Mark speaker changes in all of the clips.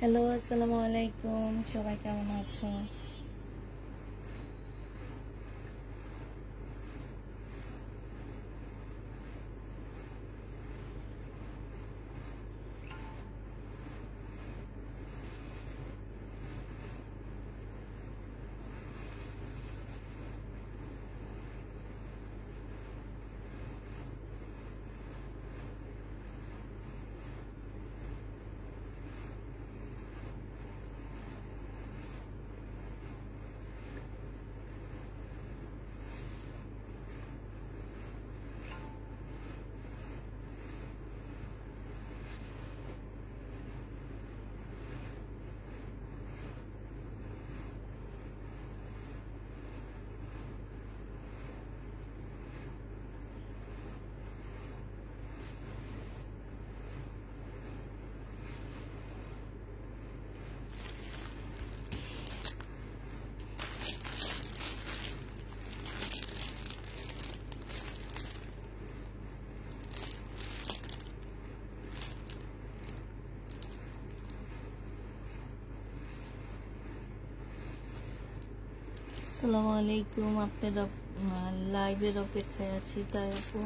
Speaker 1: Hello, আসসালামু আলাইকুম। সবাই কেমন আছো? আসসালামু আলাইকুম। আপনার লাইভের অপেক্ষায় আছি, তাই আপু।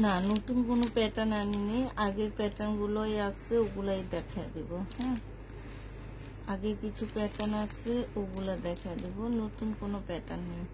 Speaker 1: না, নতুন কোনো প্যাটার্ন আনিনি। আগের প্যাটার্ন গুলোই আছে, ওগুলাই দেখা দেব। হ্যাঁ, আগে কিছু প্যাটার্ন আছে, ওগুলা দেখা দেব। নতুন কোনো প্যাটার্ন নেই।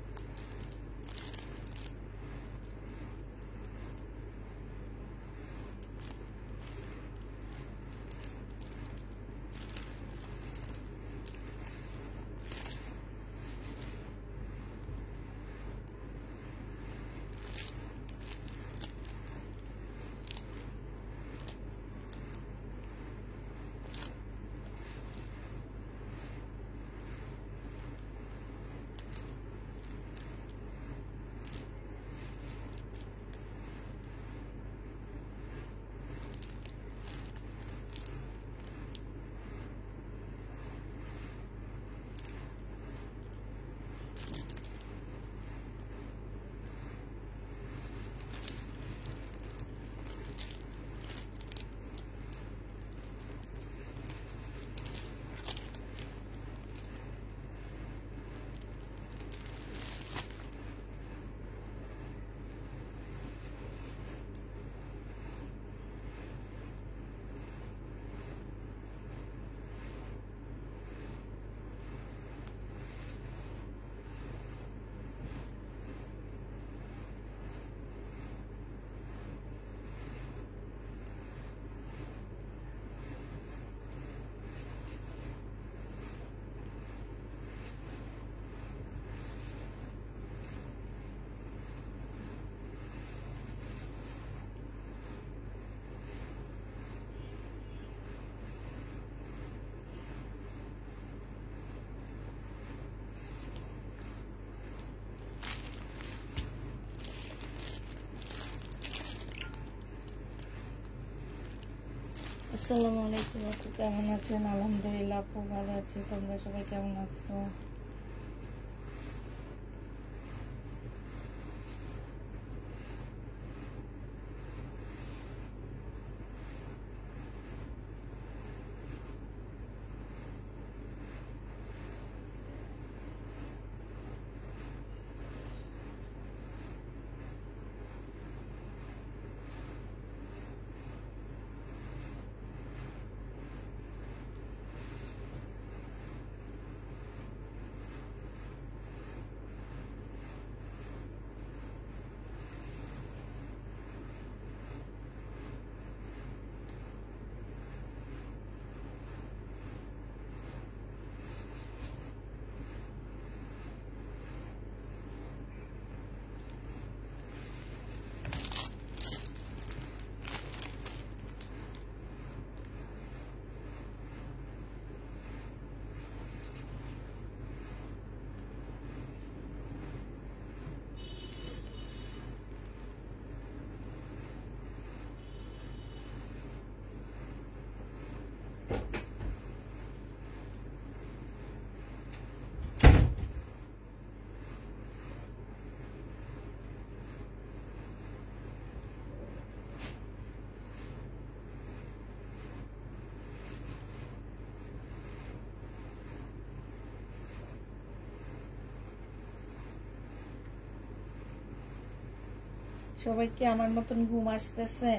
Speaker 1: আসসালামু আলাইকুম আপু, কেমন আছেন? আলহামদুলিল্লাহ আপু, ভালো আছি। তোমরা সবাই কেমন আছো? সবাই কি আমার মতন ঘুম আসতেছে?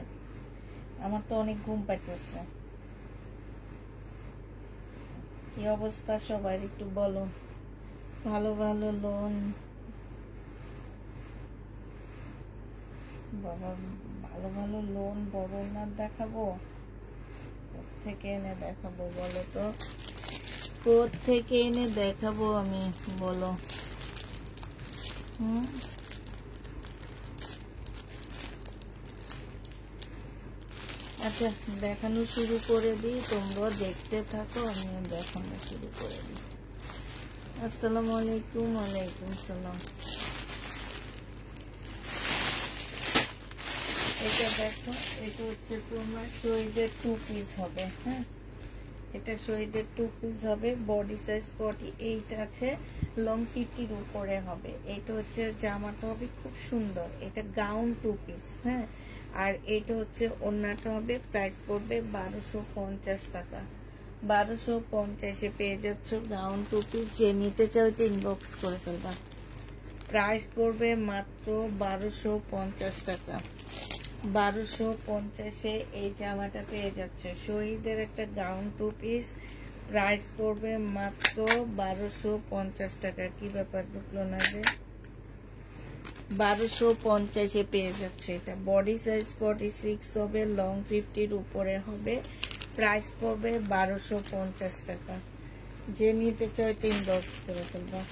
Speaker 1: আমার তো অনেক ঘুম পাইতেছে। কি অবস্থা সবাই একটু বলো। ভালো ভালো লোন, বাবা ভালো ভালো লোন বড় না দেখাবো? কোত্থেকে এনে দেখাবো বলো তো, কোত্থেকে এনে দেখাবো আমি, বলো। আচ্ছা দেখানো শুরু করে দিই, তোমরা দেখতে থাকো, আমি দেখানো শুরু করে দিই। আসসালামু আলাইকুম। ওয়ালাইকুম সালাম। এটা দেখো, এটা হচ্ছে তোমার শহীদের 2 পিস হবে। হ্যাঁ, এটা শহীদের 2 পিস হবে, বডি সাইজ 48 আছে, লং 50-র উপরে হবে। এটা হচ্ছে জামাটা হবে খুব সুন্দর, এটা গাউন 2 পিস। হ্যাঁ, আর এটা হচ্ছে ওড়নাটা হবে, প্রাইস পড়বে 1250 টাকা। 1250-এ পেয়ে যাচ্ছ গাউন 2 পিস। যে নিতে চাও এটা ইনবক্স করে ফেলবা। প্রাইস পড়বে মাত্র 1250 টাকা। 1250-এ এই জামাটা পেয়ে যাচ্ছে, শহীদের একটা গাউন 2 পিস। প্রাইস পড়বে মাত্র 1250 টাকা। কি ব্যাপার ঢুকলো না যে? 1250-এ পেয়ে যাচ্ছে। এটা বডি সাইজ 46 হবে, লং 50-র উপরে হবে। প্রাইস পড়বে 1250 টাকা। যে নিতে চাও এটা ইনবক্স করে ফেলবা।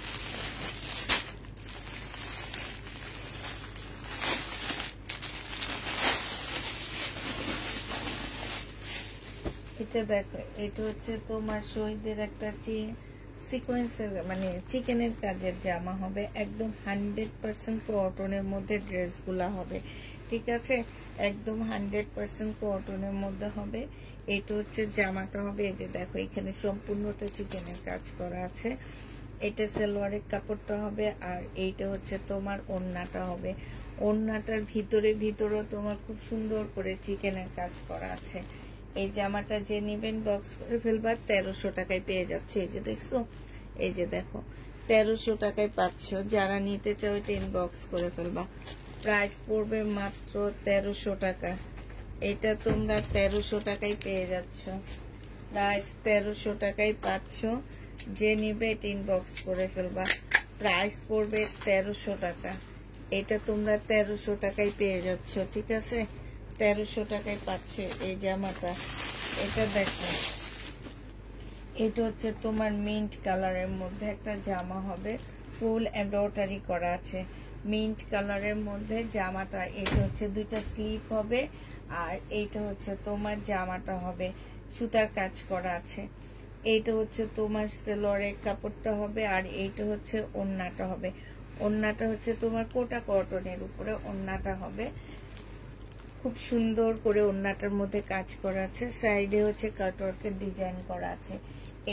Speaker 1: এটা দেখো, এটা হচ্ছে তোমার শহীদের একটা সিকোয়েন্সের মানে চিকেনের কাজের জামা হবে, একদম 100% কটনের মধ্যে ড্রেসগুলা হবে। ঠিক আছে, একদম 100% কটনের মধ্যে হবে। এটা হচ্ছে জামাটা হবে, এই যে দেখো এখানে সম্পূর্ণটা চিকেনের কাজ করা আছে। এটা সালোয়ারের কাপড়টা হবে, আর এইটা হচ্ছে তোমার ওড়নাটা হবে। ওড়নাটার ভিতরে তোমার খুব সুন্দর করে চিকেনের কাজ করা আছে। এই জামাটা যে নিবেন বক্স করে ফেলবা, 1300 টাকায় পেয়ে যাচ্ছে। এই যে দেখছো, এই যে দেখো 1300 টাকায় পাচ্ছ। যারা নিতে চাও এটা ইনবক্স করে ফেলবা। প্রাইস পড়বে মাত্র 1300 টাকা। এটা তোমরা 1300 টাকায় পেয়ে যাচ্ছ। প্রাইস 1300 টাকায় পাচ্ছ। যে নিবে এটা ইনবক্স করে ফেলবা। প্রাইস পড়বে 1300 টাকা। এটা তোমরা 1300 টাকায় পেয়ে যাচ্ছ। ঠিক আছে, 1300 টাকায় পাচ্ছে এই জামাটা। এটা দেখো, এটা হচ্ছে তোমার মিন্ট কালারের মধ্যে একটা জামা হবে, ফুল এমব্রয়ডারি করা আছে মিন্ট কালারের মধ্যে জামাটা। এটা হচ্ছে 2টা স্লিপ হবে, আর এইটা হচ্ছে তোমার জামাটা হবে সুতার কাজ করা আছে। এইটা হচ্ছে তোমার সেলোয়ারের কাপড়টা হবে, আর এইটা হচ্ছে ওড়নাটা হবে। ওড়নাটা হচ্ছে তোমার কোটা কটনের উপরে ওড়নাটা হবে। খুব সুন্দর করে ওড়নাটার মধ্যে কাজ করা আছে, সাইডে হচ্ছে কাটওয়ার্কের ডিজাইন করা আছে।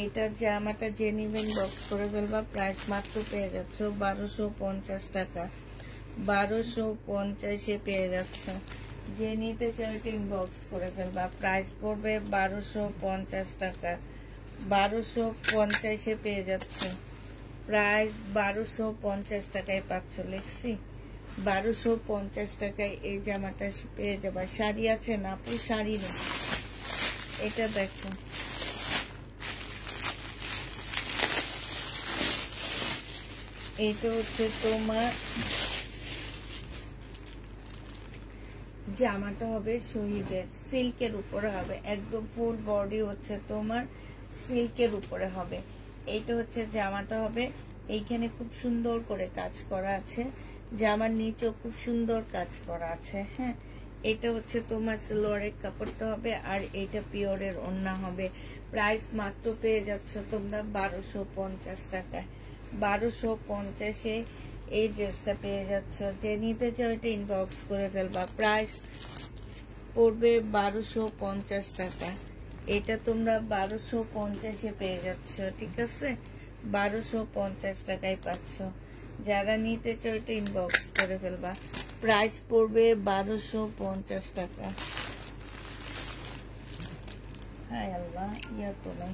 Speaker 1: এইটার জামাটা যে নিবেন বক্স করে ফেলবা। প্রাইস মাত্র পেয়ে যাচ্ছ 1250 টাকা। 1250-এ পেয়ে যাচ্ছ। যে নিতে চাও এটা ইনবক্স করে ফেলবা। প্রাইস পড়বে 1250 টাকা। 1250-এ পেয়ে যাচ্ছ। প্রাইস 1250 টাকায় পাচ্ছ। লিখছি 1250 টাকায় এই জামাটা পেয়ে যাবা। শাড়ি আছে না আপু? শাড়ি নেই। এটা দেখো, এটা হচ্ছে তোমার জামাটা হবে শহীদের, সিল্কের উপরে হবে, একদম ফুল বডি হচ্ছে তোমার সিল্কের উপরে হবে। এইটা হচ্ছে জামাটা হবে, এইখানে খুব সুন্দর করে কাজ করা আছে, জামার নিচেও খুব সুন্দর কাজ করা আছে। হ্যাঁ, এটা হচ্ছে তোমার সালোয়ারের কাপড়টা হবে, আর এইটা পিওরের ওড়না হবে। প্রাইস মাত্র পেয়ে যাচ্ছ তোমরা 1250 টাকায়। 1250-এ এই ড্রেসটা পেয়ে যাচ্ছ। যে নিতে চাও এটা ইনবক্স করে ফেলবা। প্রাইস পড়বে 1250 টাকা। এটা তোমরা 1250-এ পেয়ে যাচ্ছ। ঠিক আছে, 1250 টাকায় পাচ্ছ। যারা নিতে চাও এটা ইনবক্স করে ফেলবা। প্রাইস পড়বে 1250 টাকা। হায় আল্লাহ, ইয়া তো নেই।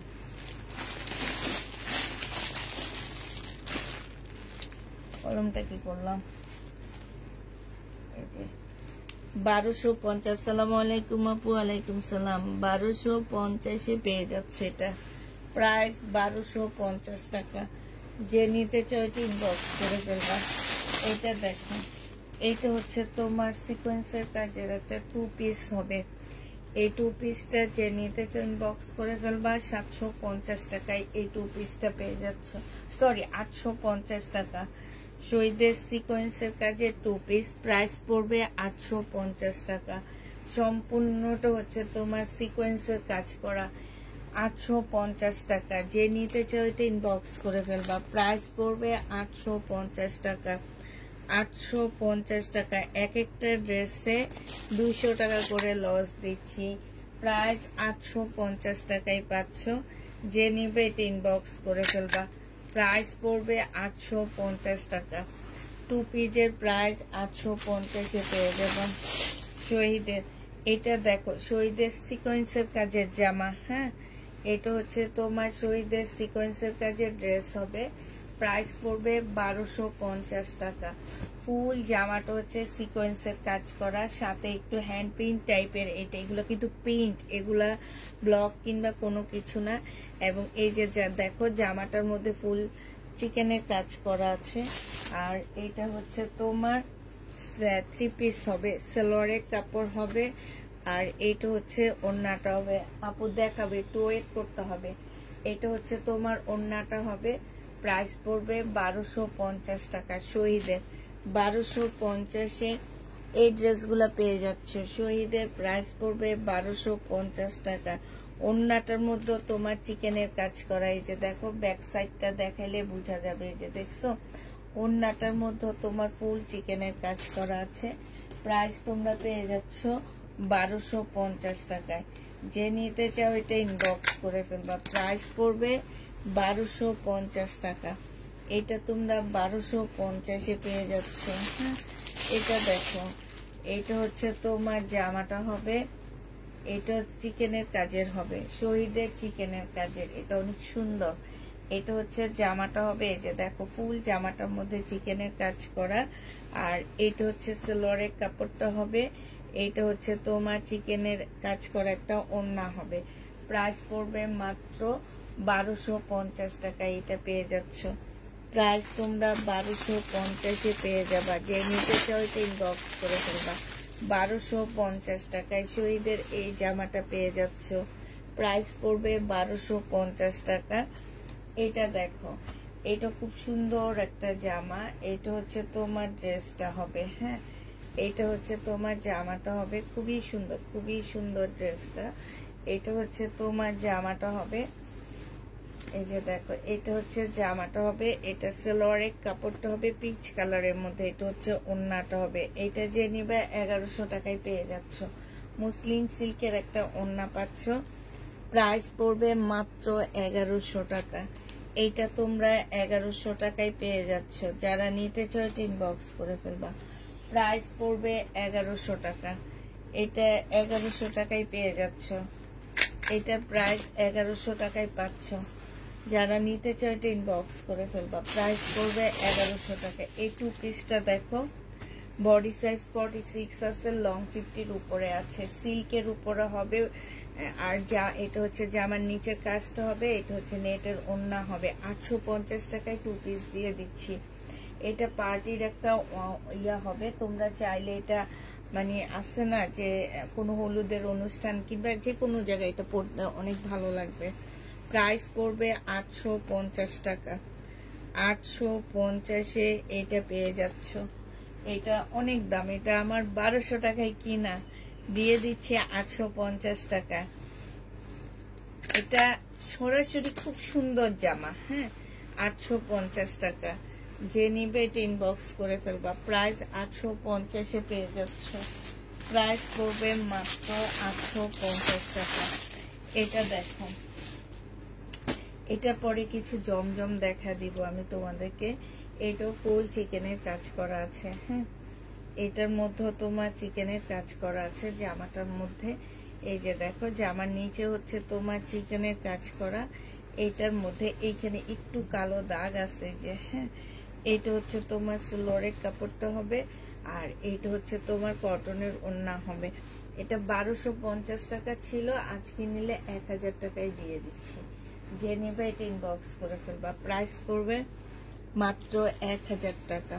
Speaker 1: কলমটা কি করলাম? এই যে 1250। আসসালামু আলাইকুম আপু। ওয়ালাইকুম সালাম। 1250 পেয়ে যাচ্ছে এটা, প্রাইস 1250 টাকা। যে নিতে চাও এটা ইনবক্স করে ফেলবা। এটা দেখো, এইটা হচ্ছে তোমার সিকোয়েন্সের কাজের একটা 2 পিস হবে। এই 2 পিসটা যে নিতে চাও ইনবক্স করে ফেলবা। 750 টাকায় এই 2 পিসটা পেয়ে যাচ্ছ, সরি 850 টাকা। শহীদের সিকোয়েন্সের কাজে 2 পিস, প্রাইস পড়বে 850 টাকা। সম্পূর্ণটা হচ্ছে তোমার সিকোয়েন্সের কাজ করা, 850 টাকা। যে নিতে চাও এটা ইনবক্স করে ফেলবা। প্রাইস পড়বে 850 টাকা। 850 টাকা। এক একটা ড্রেসে 200 টাকা করে লস দিচ্ছি। প্রাইস 850 টাকায় পাচ্ছ। যে নিবে এটা ইনবক্স করে ফেলবা। প্রাইস পড়বে 850 টাকা। 2 পিসের প্রাইস 850-এ পেয়ে যাবেন। শহীদের এটা দেখো, শহীদের সিকোয়েন্সের কাজের জামা। হ্যাঁ, এটা হচ্ছে তোমার শহীদের সিকোয়েন্সের কাজের ড্রেস হবে। প্রাইস পড়বে 1250 টাকা। ফুল জামাটা হচ্ছে সিকোয়েন্সের কাজ করা, সাথে একটু হ্যান্ড প্রিন্ট টাইপের। এগুলো কিন্তু প্রিন্ট, এগুলা ব্লক কিংবা কোনো কিছু না। এবং এই যে দেখো জামাটার মধ্যে ফুল চিকেনের কাজ করা আছে। আর এটা হচ্ছে তোমার 3 পিস হবে, সালোয়ারের কাপড় হবে। আর এইটা হচ্ছে ওড়নাটা হবে। আপু দেখাবে, একটু ওয়েট করতে হবে। এটা হচ্ছে তোমার ওড়নাটা হবে। প্রাইস পড়বে 1250 টাকা। শহীদের 1250-এ এই ড্রেসগুলো পেয়ে যাচ্ছে। শহীদের প্রাইস পড়বে 1250 টাকা। ওড়নাটার মধ্যে তোমার চিকেনের কাজ করা। এই যে দেখো, ব্যাক সাইডটা দেখাইলে বোঝা যাবে। এই যে দেখছো, ওড়নাটার মধ্যে তোমার ফুল চিকেনের কাজ করা আছে। প্রাইস তোমরা পেয়ে যাচ্ছ 1250 টাকায়। যে নিতে চাও এটা ইনবক্স করে ফেলবা। প্রাইস পড়বে 1250 টাকা। এটা তোমরা 1250-এ পেয়ে যাচ্ছ। হ্যাঁ, এটা দেখো, এটা হচ্ছে তোমার জামাটা হবে। এটা চিকেনের কাজের হবে, শহীদের চিকেনের কাজের। এটা অনেক সুন্দর। এটা হচ্ছে জামাটা হবে। এই যে দেখো, ফুল জামাটার মধ্যে চিকেনের কাজ করা। আর এটা হচ্ছে সালোয়ারের কাপড়টা হবে। এইটা হচ্ছে তোমার চিকেনের কাজ করা একটা ওড়না হবে। প্রাইস পড়বে মাত্র 1250 টাকা। এটা পেয়ে যাচ্ছ। প্রাইস তোমরা 1250-এ পেয়ে যাবা। যে নিতে চাও এটা ইনবক্স করে ফেলবা। 1250 টাকায় শহীদের এই জামাটা পেয়ে যাচ্ছ। প্রাইস পড়বে 1250 টাকা। এটা দেখো, এটা খুব সুন্দর একটা জামা। এটা হচ্ছে তোমার ড্রেসটা হবে। হ্যাঁ, এটা হচ্ছে তোমার জামাটা হবে। খুবই সুন্দর, খুবই সুন্দর ড্রেসটা। এটা হচ্ছে তোমার জামাটা হবে। এই যে দেখো, এটা হচ্ছে জামাটা হবে। এটা সালোয়ারের কাপড়টা হবে পিচ কালারের মধ্যে। এটা হচ্ছে ওড়নাটা হবে। এটা যে নিবে 1100 টাকায় পেয়ে যাচ্ছ। মুসলিম সিল্কের একটা ওড়না পাচ্ছ। প্রাইস পড়বে মাত্র 1100 টাকা। এইটা তোমরা 1100 টাকায় পেয়ে যাচ্ছ। যারা নিতে চাও ইনবক্স করে ফেলবা। প্রাইস পড়বে 1100 টাকা। এটা 1100 টাকায় পেয়ে যাচ্ছ। এটা প্রাইস 1100 টাকায় পাচ্ছ। যারা নিতে চাও এটা ইনবক্স করে ফেলবা। প্রাইস পড়বে 1100 টাকা। এই 2 পিসটা দেখো, বডি সাইজ 46 আছে, লং 50-র উপরে আছে, সিল্কের উপরে হবে। আর যা এটা হচ্ছে জামার নিচের কাজটা হবে। এটা হচ্ছে নেটের ওড়না হবে। 850 টাকায় 2 পিস দিয়ে দিচ্ছি। এটা পার্টির একটা ইয়া হবে। তোমরা চাইলে এটা মানে আছে না যে কোনো হলুদের অনুষ্ঠান কিংবা যে কোনো জায়গায় এটা পড়তে অনেক ভালো লাগবে। প্রাইস পড়বে 850 টাকা। 850-এ এটা পেয়ে যাচ্ছ। এটা অনেক দাম। এটা আমার 1200 টাকায় কিনা, দিয়ে দিচ্ছি 850 টাকা। এটা সরাসরি খুব সুন্দর জামা। হ্যাঁ, 850 টাকা। যে নিবে এটা ইনবক্স করে ফেলবা। প্রাইস 850-এ পেয়ে যাচ্ছ। প্রাইস পড়বে মাত্র 850 টাকা। এটা দেখো, এটা পরে কিছু জমজম দেখা দিব আমি তোমাদেরকে। এটাও ফুল চিকেনের কাজ করা আছে। হ্যাঁ, এটার মধ্যে তোমার চিকেনের কাজ করা আছে জামাটার মধ্যে। এই যে দেখো, জামার নিচে হচ্ছে তোমার চিকেনের কাজ করা। এইটার মধ্যে এইখানে একটু কালো দাগ আছে যে। হ্যাঁ, এটা হচ্ছে তোমার সালোয়ারের কাপড়টা হবে। আর এইটা হচ্ছে তোমার কটনের ওড়না হবে। এটা 1250 টাকা ছিল, আজকে নিলে 1000 টাকায় দিয়ে দিচ্ছি। যে নেবে এটা ইনবক্স করে ফেলবা। প্রাইস করবে মাত্র 1000 টাকা।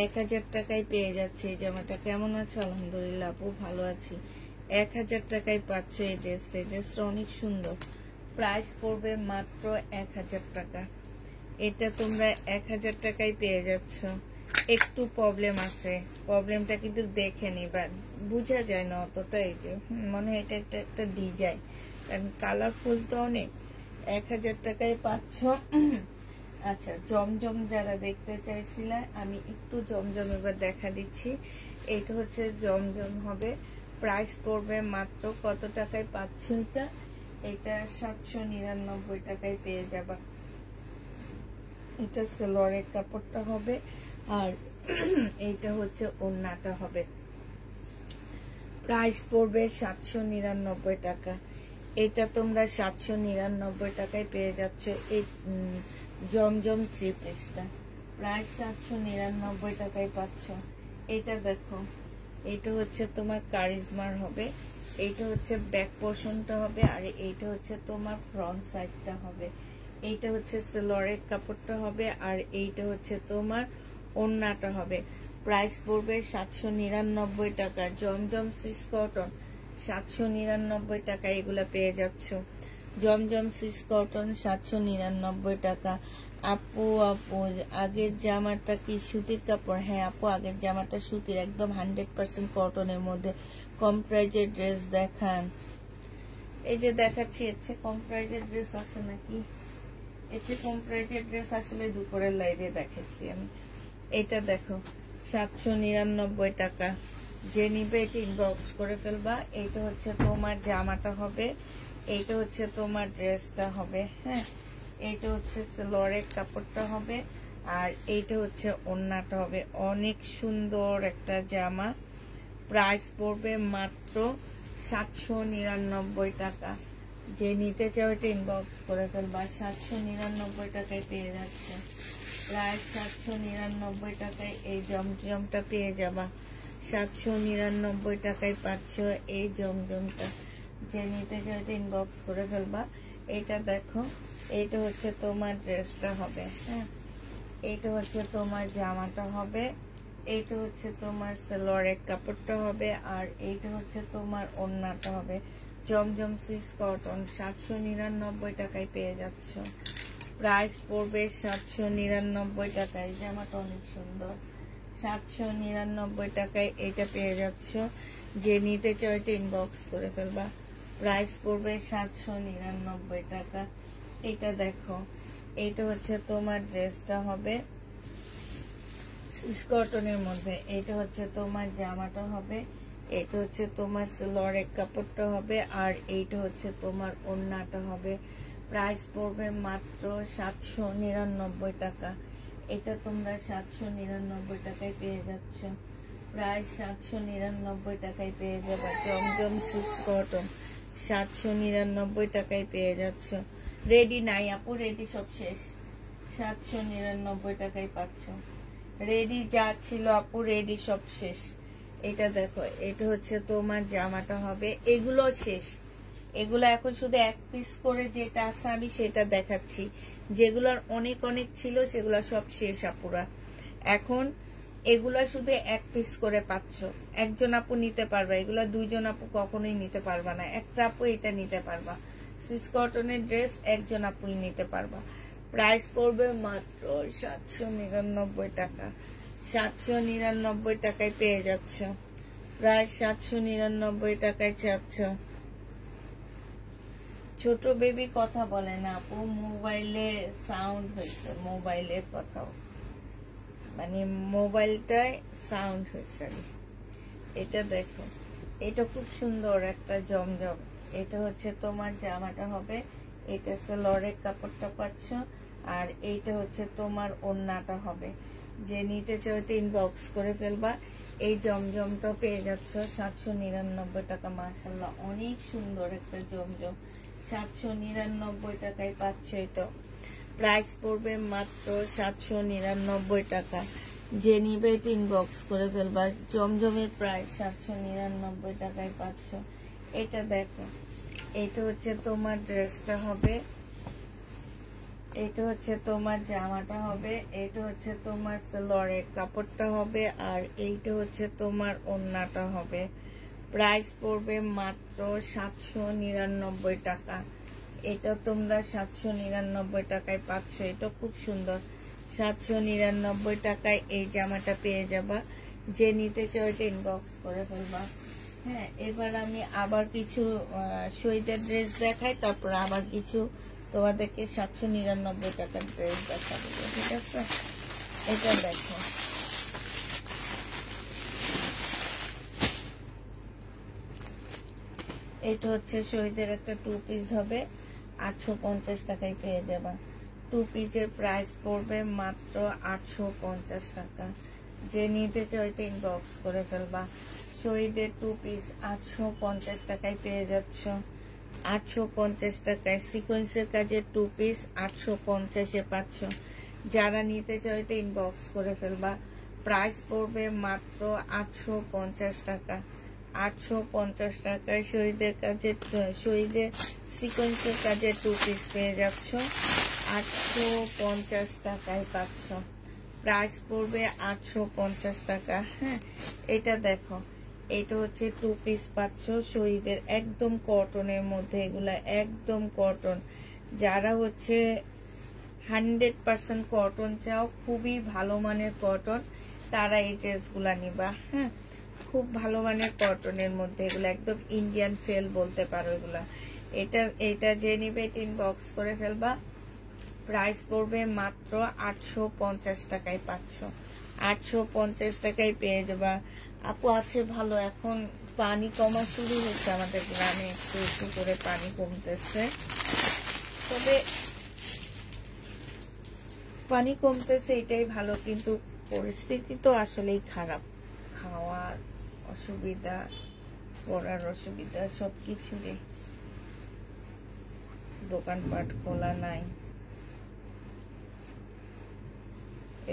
Speaker 1: 1000 টাকায় পেয়ে যাচ্ছে এই জামাটা। কেমন আছো? আলহামদুলিল্লাহ আপু ভালো আছি। 1000 টাকায় পাচ্ছ এই ড্রেসটা। এই ড্রেসটা অনেক সুন্দর। প্রাইস পড়বে মাত্র 1000 টাকা। এটা তোমরা 1000 টাকায় পেয়ে যাচ্ছ। একটু প্রবলেম আছে, প্রবলেমটা কিন্তু দেখে নিবা, বুঝা যায় না অতটা। এই যে মনে হয় এটা একটা ডিজাইন, কারণ কালারফুল তো অনেক। 1000 টাকায় পাচ্ছ। আচ্ছা, জমজম যারা দেখতে চাইছিলে, আমি একটু জমজম এবার দেখা দিচ্ছি। এইটা হচ্ছে জমজম হবে। প্রাইস পড়বে মাত্র কত টাকায় পাচ্ছ এটা? এটা 799 টাকায় পেয়ে যাবা। এটা সেলোয়ারের কাপড়টা হবে, আর এইটা হচ্ছে ওড়নাটা হবে। প্রাইস পড়বে 799 টাকা। এটা তোমরা 799 টাকায় পেয়ে যাচ্ছ এই জমজম থ্রি পিসটা। প্রাইস 799 টাকায় পাচ্ছ। এটা দেখো, এটা হচ্ছে তোমার কারিজমার হবে। এইটা হচ্ছে ব্যাক পোর্শনটা হবে, আর এইটা হচ্ছে তোমার ফ্রন্ট সাইডটা হবে। এইটা হচ্ছে সেলোয়ারের কাপড়টা হবে, আর এইটা হচ্ছে তোমার ওড়নাটা হবে। প্রাইস পড়বে 799 টাকা। জমজম সুইস কটন 799 টাকা এগুলা পেয়ে যাচ্ছ। জমজম সুইস কটন 799 টাকা। আপু আগের জামাটা কি সুতির কাপড়? হ্যাঁ আপু, আগের জামাটা সুতির, একদম 100% কটনের মধ্যে। কম প্রাইজের ড্রেস দেখান। এই যে দেখাচ্ছি, এতে কম প্রাইজের ড্রেস আছে নাকি? এতে কম প্রাইজের ড্রেস আসলে দুপুরের লাইভে দেখাচ্ছি আমি। এটা দেখো 799 টাকা। যে নিবে এটা ইনবক্স করে ফেলবা। এইটা হচ্ছে তোমার জামাটা হবে, এইটা হচ্ছে তোমার ড্রেসটা হবে। হ্যাঁ, এইটা হচ্ছে সেলোয়ারের কাপড়টা হবে, আর এইটা হচ্ছে ওড়নাটা হবে। অনেক সুন্দর একটা জামা। প্রাইস পড়বে মাত্র 799 টাকা। যে নিতে চাও এটা ইনবক্স করে ফেলবা। 799 টাকায় পেয়ে যাচ্ছে। প্রায় 799 টাকায় এই জমজমটা পেয়ে যাবা। 799 টাকায় পাচ্ছ এই জমজমটা। যে নিতে চাও এটা ইনবক্স করে ফেলবা। এটা দেখো, এইটা হচ্ছে তোমার ড্রেসটা হবে। হ্যাঁ, এইটা হচ্ছে তোমার জামাটা হবে, এইটা হচ্ছে তোমার সেলোয়ারের কাপড়টা হবে, আর এইটা হচ্ছে তোমার ওড়নাটা হবে। জমজম সুইস কটন 799 টাকায় পেয়ে যাচ্ছ। প্রাইস পড়বে 799 টাকায়। জামাটা অনেক সুন্দর। 799 টাকায় এটা পেয়ে যাচ্ছ। যে নিতে চাও এটা ইনবক্স করে ফেলবা। প্রাইস পড়বে 799 টাকা। এটা দেখো, এইটা হচ্ছে তোমার ড্রেসটা হবে সুইস কটনের মধ্যে। এটা হচ্ছে তোমার জামাটা হবে, এটা হচ্ছে তোমার সেলোয়ারের কাপড়টা হবে, আর এইটা হচ্ছে তোমার ওড়নাটা হবে। প্রাইস পড়বে মাত্র 799 টাকা। এটা তোমরা 799 টাকায় পেয়ে যাচ্ছ। প্রায় 799 টাকায় পেয়ে যাবে। জমজম সুইস কটন 799 টাকায় পেয়ে যাচ্ছ। রেডি নাই আপু, রেডি সব শেষ। 799 টাকায় পাচ্ছ। রেডি যা ছিল আপু, রেডি সব শেষ। এটা দেখো, এটা হচ্ছে তোমার জামাটা হবে। এগুলো শেষ, এগুলো এখন শুধু এক পিস করে যেটা আছে আমি সেটা দেখাচ্ছি। যেগুলোর অনেক অনেক ছিল সেগুলো সব শেষ আপুরা। এখন এগুলা শুধু এক পিস করে পাচ্ছ। একজন আপু নিতে পারবা, এগুলা দুইজন আপু কখনোই নিতে পারবা না। একটা আপু এটা নিতে পারবা। সুইস কটনের ড্রেস একজন আপুই নিতে পারবা। প্রাইস পড়বে মাত্র 799 টাকা। 799 টাকায় পেয়ে যাচ্ছ। প্রায় 799 টাকায় চাচ্ছ। ছোট বেবি কথা বলে না আপু, মোবাইলে সাউন্ড হয়েছে, মোবাইলের কথাও, মানে মোবাইলটায় সাউন্ড হয়েছে। এটা দেখো, এটা খুব সুন্দর একটা জমজম। এটা হচ্ছে তোমার জামাটা হবে, এটা সেলোয়ারের কাপড়টা পাচ্ছ, আর এইটা হচ্ছে তোমার ওড়নাটা হবে। যে নিতে চাও এটা ইনবক্স করে ফেলবা। এই জমজমটা পেয়ে যাচ্ছ 799 টাকা। মাশাআল্লাহ, অনেক সুন্দর একটা জমজম। 799 টাকায় পাচ্ছ এটা। প্রাইস পড়বে মাত্র 799 টাকা। যে নিবে এটা ইনবক্স করে ফেলবা। জমজমের প্রাইস 799 টাকায় পাচ্ছ। এটা দেখো, এটা হচ্ছে তোমার ড্রেসটা হবে, এটা হচ্ছে তোমার জামাটা হবে, এটা হচ্ছে তোমার সালোয়ারের কাপড়টা হবে, আর এইটা হচ্ছে তোমার ওড়নাটা হবে। প্রাইস পড়বে মাত্র 799 টাকা। এটা তোমরা 799 টাকায় পাচ্ছ। এটা খুব সুন্দর। 799 টাকায় এই জামাটা পেয়ে যাবা। যে নিতে চাও এটা ইনবক্স করে ফেলবা। হ্যাঁ, এবার আমি আবার কিছু শহীদের ড্রেস দেখাই, তারপর আবার কিছু তোমাদেরকে 799 টাকার ড্রেস দেখাবো, ঠিক আছে? এটা দেখো, এটা হচ্ছে শহীদের একটা 2 পিস হবে, 850 টাকায় পেয়ে যাবা। 2 পিসের প্রাইস পড়বে মাত্র 850 টাকা। যে নিতে চাও এটা ইনবক্স করে ফেলবা। শহীদের 2 পিস 850 টাকায় পেয়ে যাচ্ছ। 850 টাকায় সিকোয়েন্সের কাজের 2 পিস 850-এ পাচ্ছ। যারা নিতে চাও এটা ইনবক্স করে ফেলবা। প্রাইস পড়বে মাত্র 850 টাকা। 850 টাকায় শহীদের কাজের শহীদের সিকোয়েন্সের কাজের 2 পিস পেয়ে যাচ্ছ। 850 টাকায় পাচ্ছ। প্রাইস পড়বে 850 টাকা। হ্যাঁ, এটা দেখো, এটা হচ্ছে 2 পিস পাচ্ছ শহীদের, একদম কটনের মধ্যে। এগুলা একদম কটন। যারা হচ্ছে 100% কটন চাও, খুবই ভালো মানের কটন, তারা এই ড্রেসগুলা নিবা। হ্যাঁ, খুব ভালো মানের কটনের মধ্যে এগুলো, একদম ইন্ডিয়ান ফেল বলতে পারো এগুলা। এটা যে নিবে এটা ইনবক্স করে ফেলবা। প্রাইস পড়বে মাত্র 850 টাকায় পাচ্ছ। 850 টাকায় পেয়ে যাবা। আপু আছে ভালো। এখন পানি কমা শুরু হচ্ছে আমাদের গ্রামে, একটু একটু করে পানি কমতেছে, তবে পানি কমতেছে এটাই ভালো, কিন্তু পরিস্থিতি তো আসলেই খারাপ। খাওয়ার অসুবিধা, পড়ার অসুবিধা, সবকিছুরই। দোকানপাট খোলা নাই।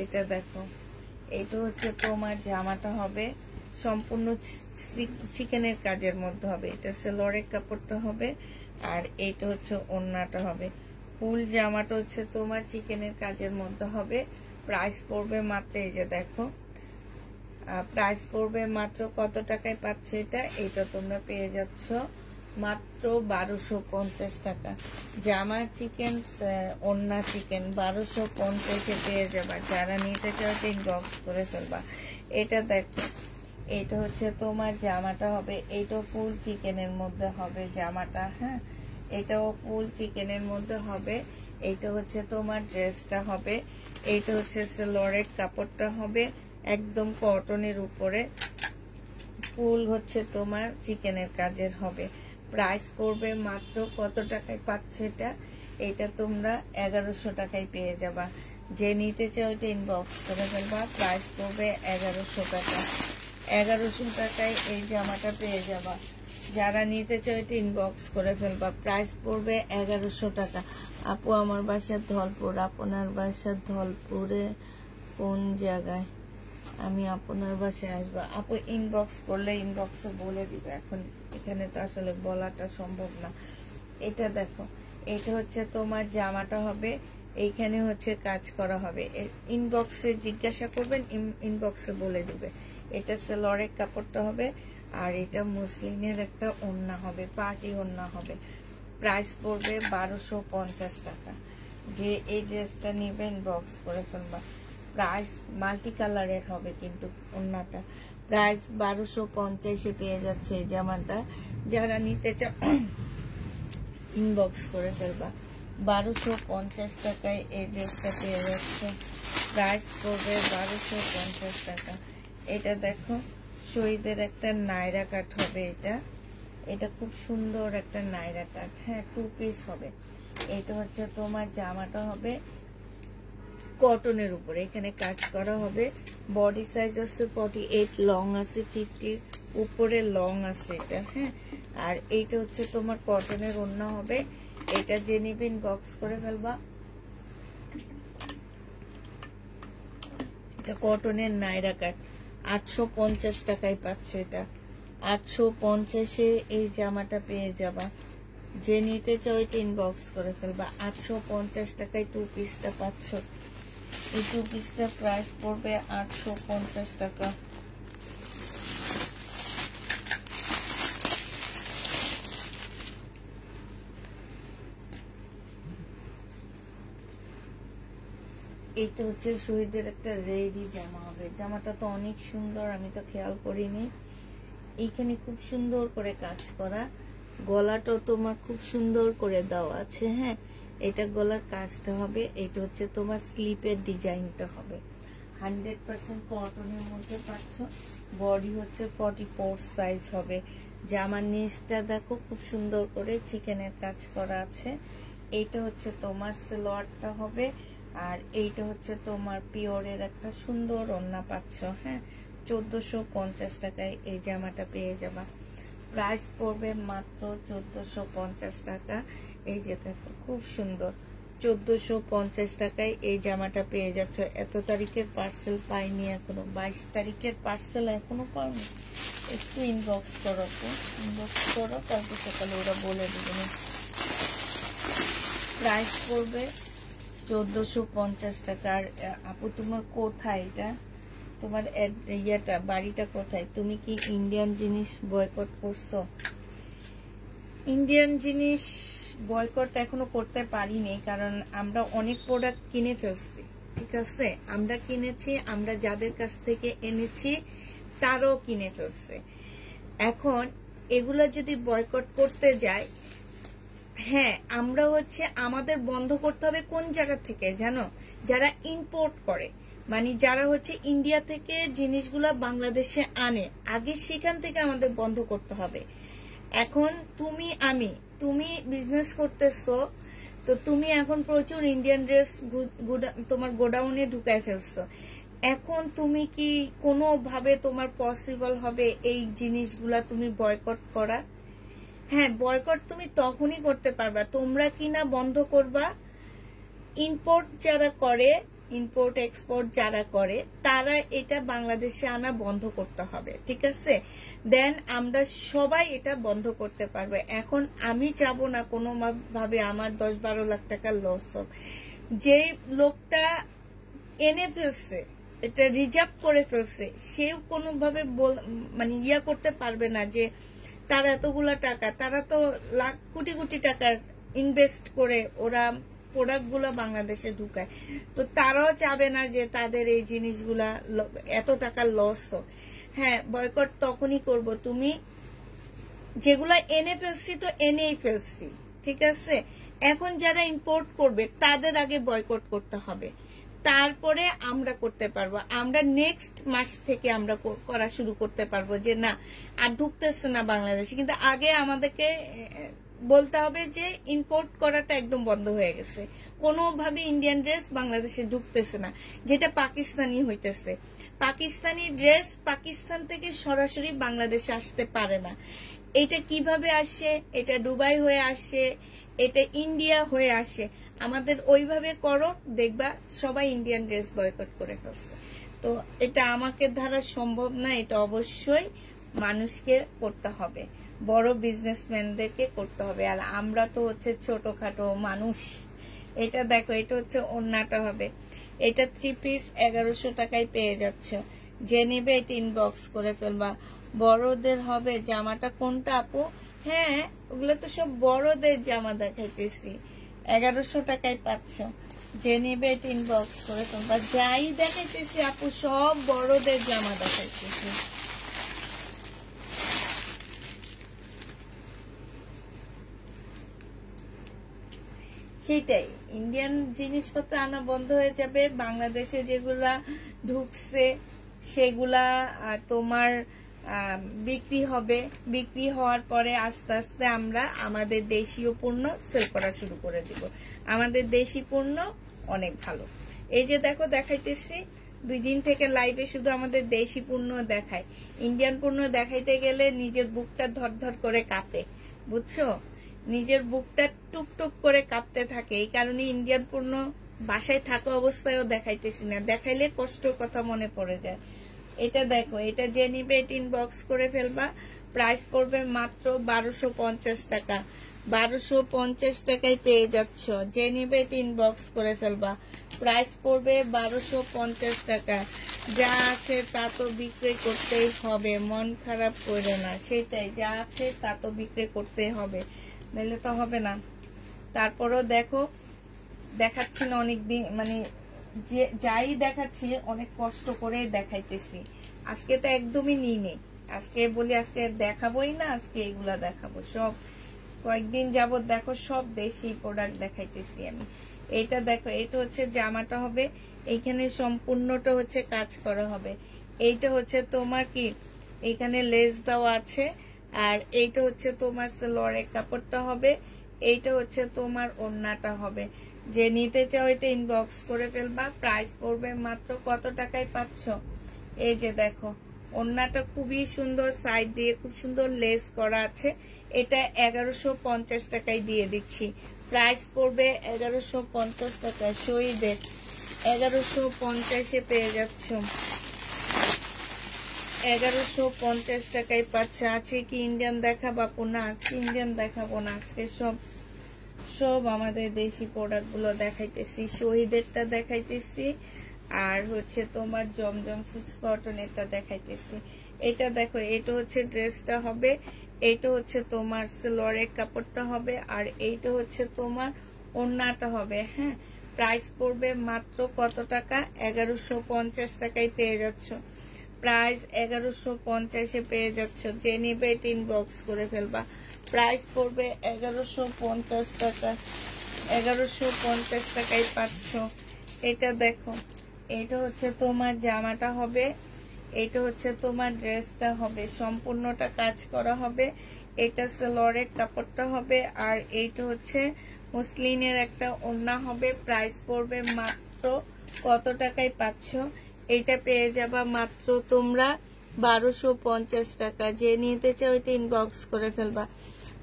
Speaker 1: এটা দেখো, এটা হচ্ছে তোমার জামাটা হবে সম্পূর্ণ চিকেনের কাজের মধ্যে হবে। এটা সালোয়ারের কাপড়টা হবে, আর এইটা হচ্ছে ওড়নাটা হবে। ফুল জামাটা হচ্ছে তোমার চিকেনের কাজের মধ্যে হবে। প্রাইস পড়বে মাত্র, এই যে দেখো, প্রাইস পড়বে মাত্র কত টাকায় পাচ্ছ এটা? এটা তোমরা পেয়ে যাচ্ছ মাত্র 1250 টাকা। জামা চিকেন, ওড়না চিকেন 1250-এ পেয়ে যাবা। যারা নিতে চাও ইনবক্স করে ফেলবা। এটা দেখো, এটা হচ্ছে তোমার জামাটা হবে, এইটাও ফুল চিকেনের মধ্যে হবে জামাটা। হ্যাঁ, এটাও ফুল চিকেনের মধ্যে হবে। এইটা হচ্ছে তোমার ড্রেসটা হবে। এইটা হচ্ছে সালোয়ারের কাপড়টা হবে, একদম কটনের উপরে। ফুল হচ্ছে তোমার চিকেনের কাজের হবে। প্রাইস পড়বে মাত্র কত টাকায় পাচ্ছ এটা? এটা তোমরা 1100 টাকায় পেয়ে যাবা। যে নিতে চাও এটা ইনবক্স করে ফেলবা। প্রাইস পড়বে 1100 টাকা। 1100 টাকায় এই জামাটা পেয়ে যাবা। যারা নিতে চাও এটা ইনবক্স করে ফেলবা। প্রাইস পড়বে 1100 টাকা। আপু আমার বাসা ধলপুর। আপনার বাসা ধলপুরে কোন জায়গায়? আমি আপনার বাসায় আসবো। আপু ইনবক্স করলে ইনবক্সে বলে দিবে। এখন এখানে তো আসলে বলাটা সম্ভব না। এটা দেখো, এটা হচ্ছে তোমার জামাটা হবে, এইখানে হচ্ছে কাজ করা হবে। ইনবক্সে জিজ্ঞাসা করবেন, ইনবক্সে বলে দিবে। এটা সালোয়ারের কাপড়টা হবে, আর এটা মুসলিমের একটা ওড়না হবে, পার্টি ওড়না হবে। প্রাইস পড়বে 1250 টাকা। যে এই ড্রেসটা নিবে ইনবক্স করে ফেলবা। প্রাইস মাল্টি কালারের হবে কিন্তু ওড়নাটা। প্রাইস 1250-এ পেয়ে যাচ্ছে এই জামাটা। যারা নিতে চাও ইনবক্স করে ফেলবা। 1250 টাকায় এই ড্রেসটা পেয়ে যাচ্ছে। প্রাইস পড়বে 1250 টাকা। এটা দেখো, শহীদের একটা নাইরা কাট হবে। এটা খুব সুন্দর একটা নাইরা কাট। হ্যাঁ, 2 পিস হবে। এটা হচ্ছে তোমার জামাটা হবে কটনের উপরে, এখানে কাজ করা হবে। বডি সাইজ আছে 48, লং আছে 50, উপরে লং আছে এটা। হ্যাঁ, আর এইটা হচ্ছে তোমার কটনের ওড়না হবে। এটা যে নিবে ইনবক্স করে ফেলবা। এটা কটনের নাইরা কাট, 850 টাকায় পাচ্ছ। এটা 850-এ এই জামাটা পেয়ে যাবা। যে নিতে চাও এটা ইনবক্স করে ফেলবা। 850 টাকায় 2 পিসটা পাচ্ছ। এই 2 পিসটা প্রাইস পড়বে 850 টাকা। এইটা হচ্ছে শহীদের একটা রেডি জামা হবে। জামাটা তো অনেক সুন্দর, আমি তো খেয়াল করিনি। এইখানে খুব সুন্দর করে কাজ করা, গলাটাও তোমার খুব সুন্দর করে দেওয়া আছে। হ্যাঁ, এটা গলার কাজটা হবে। এটা হচ্ছে তোমার স্লিপের ডিজাইনটা হবে। 100% কটনের মধ্যে পাচ্ছ। বডি হচ্ছে 44 সাইজ হবে। জামার নিচটা দেখো খুব সুন্দর করে চিকেনের কাজ করা আছে। এইটা হচ্ছে তোমার সালোয়ারটা হবে, আর এইটা হচ্ছে তোমার পিওরের একটা সুন্দর ওড়না পাচ্ছ। হ্যাঁ, 1450 টাকায় এই জামাটা পেয়ে যাবা। প্রাইস পড়বে মাত্র 1450 টাকা। এই যে দেখো খুব সুন্দর, 1450 টাকায় এই জামাটা পেয়ে যাচ্ছ। এত তারিখের পার্সেল পাইনি এখনো, 22 তারিখের পার্সেল এখনো পাওনি। একটু ইনবক্স করো, ইনবক্স করো, কালকে সকালে ওরা বলে দেবে। প্রাইস পড়বে 1450 টাকা। আর আপু তোমার কোথায় এটা, তোমার ইয়েটা বাড়িটা কোথায়? তুমি কি ইন্ডিয়ান জিনিস বয়কট করছো? ইন্ডিয়ান জিনিস বয়কট এখনো করতে পারিনি, কারণ আমরা অনেক প্রোডাক্ট কিনে ফেলছি। ঠিক আছে, আমরা কিনেছি, আমরা যাদের কাছ থেকে এনেছি তারও কিনে ফেলছে। এখন এগুলা যদি বয়কট করতে যায়, হ্যাঁ, আমরা হচ্ছে আমাদের বন্ধ করতে হবে কোন জায়গা থেকে জানো? যারা ইম্পোর্ট করে, মানে যারা হচ্ছে ইন্ডিয়া থেকে জিনিসগুলা বাংলাদেশে আনে, আগে সেখান থেকে আমাদের বন্ধ করতে হবে। এখন তুমি বিজনেস করতেছো, তো তুমি এখন প্রচুর ইন্ডিয়ান ড্রেস তোমার গোডাউনে ঢুকায় ফেলছো। এখন তুমি কি কোনোভাবে তোমার পসিবল হবে এই জিনিসগুলা তুমি বয়কট করা? হ্যাঁ, বয়কট তুমি তখনই করতে পারবা তোমরা কিনা বন্ধ করবা। ইম্পোর্ট যারা করে, ইম্পোর্ট এক্সপোর্ট যারা করে, তারা এটা বাংলাদেশে আনা বন্ধ করতে হবে। ঠিক আছে, দেন আমরা সবাই এটা বন্ধ করতে পারবে। এখন আমি চাবো না কোনো ভাবে আমার 10-12 লাখ টাকা লস হোক। যে লোকটা এনে ফেলছে, এটা রিজার্ভ করে ফেলছে, সেও কোনোভাবে মানে ইয়া করতে পারবে না যে তার এতগুলা টাকা, তারা তো লাখ কোটি কোটি টাকার ইনভেস্ট করে ওরা প্রোডাক্ট গুলা বাংলাদেশে ঢুকায়। তো তারাও চাবে না যে তাদের এই জিনিসগুলা এত টাকা লস হোক। হ্যাঁ, বয়কট তখনই করব, তুমি যেগুলা এনে ফেলছি তো এনেই ফেলছি। ঠিক আছে, এখন যারা ইম্পোর্ট করবে তাদের আগে বয়কট করতে হবে, তারপরে আমরা করতে পারবো। আমরা নেক্সট মাস থেকে আমরা করা শুরু করতে পারবো যে না আর ঢুকতেছে না বাংলাদেশে। কিন্তু আগে আমাদেরকে বলতে হবে যে ইম্পোর্ট করাটা একদম বন্ধ হয়ে গেছে, কোনোভাবে ইন্ডিয়ান ড্রেস বাংলাদেশে ঢুকতেছে না, যেটা পাকিস্তানি হইতেছে। পাকিস্তানি ড্রেস পাকিস্তান থেকে সরাসরি বাংলাদেশে আসতে পারে না। এটা কিভাবে আসে? এটা দুবাই হয়ে আসে, এটা ইন্ডিয়া হয়ে আসে। আমাদের ওইভাবে করো, দেখবা সবাই ইন্ডিয়ান ড্রেস বয়কট করে ফেলছে। তো এটা আমাকে দ্বারা সম্ভব না, এটা অবশ্যই মানুষকে করতে হবে, বড় বিজনেসম্যানদেরকে করতে হবে। আর আমরা তো হচ্ছে ছোটখাটো মানুষ। এটা দেখো, এটা হচ্ছে ওড়নাটা হবে। এটা 3 পিস 1100 টাকায় পেয়ে যাচ্ছ। যে নেবে এটা ইনবক্স করে ফেলবা। বড়দের হবে জামাটা কোনটা আপু? হ্যাঁ, ওগুলো তো সব বড়দের জামা দেখাইতেছি, 1100 টাকায় পাচ্ছ। যে নেবে এটা ইনবক্স করে ফেলবা। যাই দেখাইতেছি আপু সব বড়দের জামা দেখাইতেছি। সেটাই, ইন্ডিয়ান জিনিসপত্র আনা বন্ধ হয়ে যাবে। বাংলাদেশে যেগুলা ঢুকছে সেগুলা তোমার বিক্রি হবে। বিক্রি হওয়ার পরে আস্তে আস্তে আমরা আমাদের দেশীয় পণ্য সেল করা শুরু করে দিব। আমাদের দেশি পণ্য অনেক ভালো। এই যে দেখো দেখাইতেছি, 2 দিন থেকে লাইভে শুধু আমাদের দেশি পণ্য দেখায়। ইন্ডিয়ান পণ্য দেখাইতে গেলে নিজের বুকটা ধরধর করে কাঁপে, বুঝছো? নিজের বুকটা টুক টুক করে কাঁপতে থাকে। এই কারণে ইন্ডিয়ান পণ্য বাসায় থাকা অবস্থায়ও দেখাইতেছি না, দেখাইলে কষ্ট কথা মনে পড়ে যায়। এটা দেখো, এটা যে নিবে এটা ইনবক্স করে ফেলবা। প্রাইস পড়বে মাত্র 1250 টাকা। 1250 টাকায় পেয়ে যাচ্ছ। যে নিবে এটা ইনবক্স করে ফেলবা। প্রাইস পড়বে 1250 টাকা। যা আছে তা তো বিক্রি করতেই হবে, মন খারাপ করে না। সেটাই, যা আছে তা তো বিক্রি করতেই হবে, নাহলে তো হবে না। তারপরও দেখো, দেখাচ্ছি না অনেকদিন, মানে যে যাই দেখাচ্ছি অনেক কষ্ট করে দেখাইতেছি। আজকে তো একদমই নিই নেই, আজকে বলি আজকে দেখাবোই না, আজকে এগুলা দেখাবো। সব কয়েকদিন যাবত দেখো সব দেশি প্রোডাক্ট দেখাইতেছি আমি। এইটা দেখো, এটা হচ্ছে জামাটা হবে, এইখানে সম্পূর্ণটা হচ্ছে কাজ করা হবে। এইটা হচ্ছে তোমার কি, এইখানে লেস দেওয়া আছে। আর এইটা হচ্ছে তোমার সালোয়ারের কাপড়টা হবে। এইটা হচ্ছে তোমার ওড়নাটা হবে। যে নিতে চাও এটা ইনবক্স করে ফেলবা। প্রাইস পড়বে মাত্র কত টাকায় পাচ্ছ? এই যে দেখো, ওড়নাটা খুবই সুন্দর, সাইড দিয়ে খুব সুন্দর লেস করা আছে। এটা 1150 টাকায় দিয়ে দিচ্ছি। প্রাইস পড়বে 1150 টাকা। শহীদের 1150-এ পেয়ে যাচ্ছ। 1150 টাকায় পাচ্ছে। আছে কি ইন্ডিয়ান দেখাবো না? আজকে ইন্ডিয়ান দেখাবো না, আজকে সব আমাদের দেশি প্রোডাক্ট গুলো দেখাইতেছি। শহীদেরটা দেখাইতেছি, আর হচ্ছে তোমার জমজম সিক্স কটন এটা দেখাইতেছি। এটা দেখো, এটা হচ্ছে ড্রেসটা হবে, এইটা হচ্ছে তোমার সালোয়ারের কাপড়টা হবে, আর এইটা হচ্ছে তোমার ওড়নাটা হবে। হ্যাঁ, প্রাইস পড়বে মাত্র কত টাকা? 1150 টাকায় পেয়ে যাচ্ছ। প্রাইস 1150-এ পেয়ে যাচ্ছ। যে নিবে এটা ইনবক্স করে ফেলবা। প্রাইস পড়বে 1150 টাকা। 1150 টাকায় পাচ্ছ। এটা দেখো, এটা হচ্ছে তোমার জামাটা হবে, এটা হচ্ছে তোমার ড্রেসটা হবে, সম্পূর্ণটা কাজ করা হবে। এটা সালোয়ারের কাপড়টা হবে, আর এইটা হচ্ছে মুসলিনের একটা ওড়না হবে। প্রাইস পড়বে মাত্র কত টাকায় পাচ্ছ? এইটা পেয়ে যাবা মাত্র তোমরা 1250 টাকা। যে নিতে চাও এটা ইনবক্স করে ফেলবা।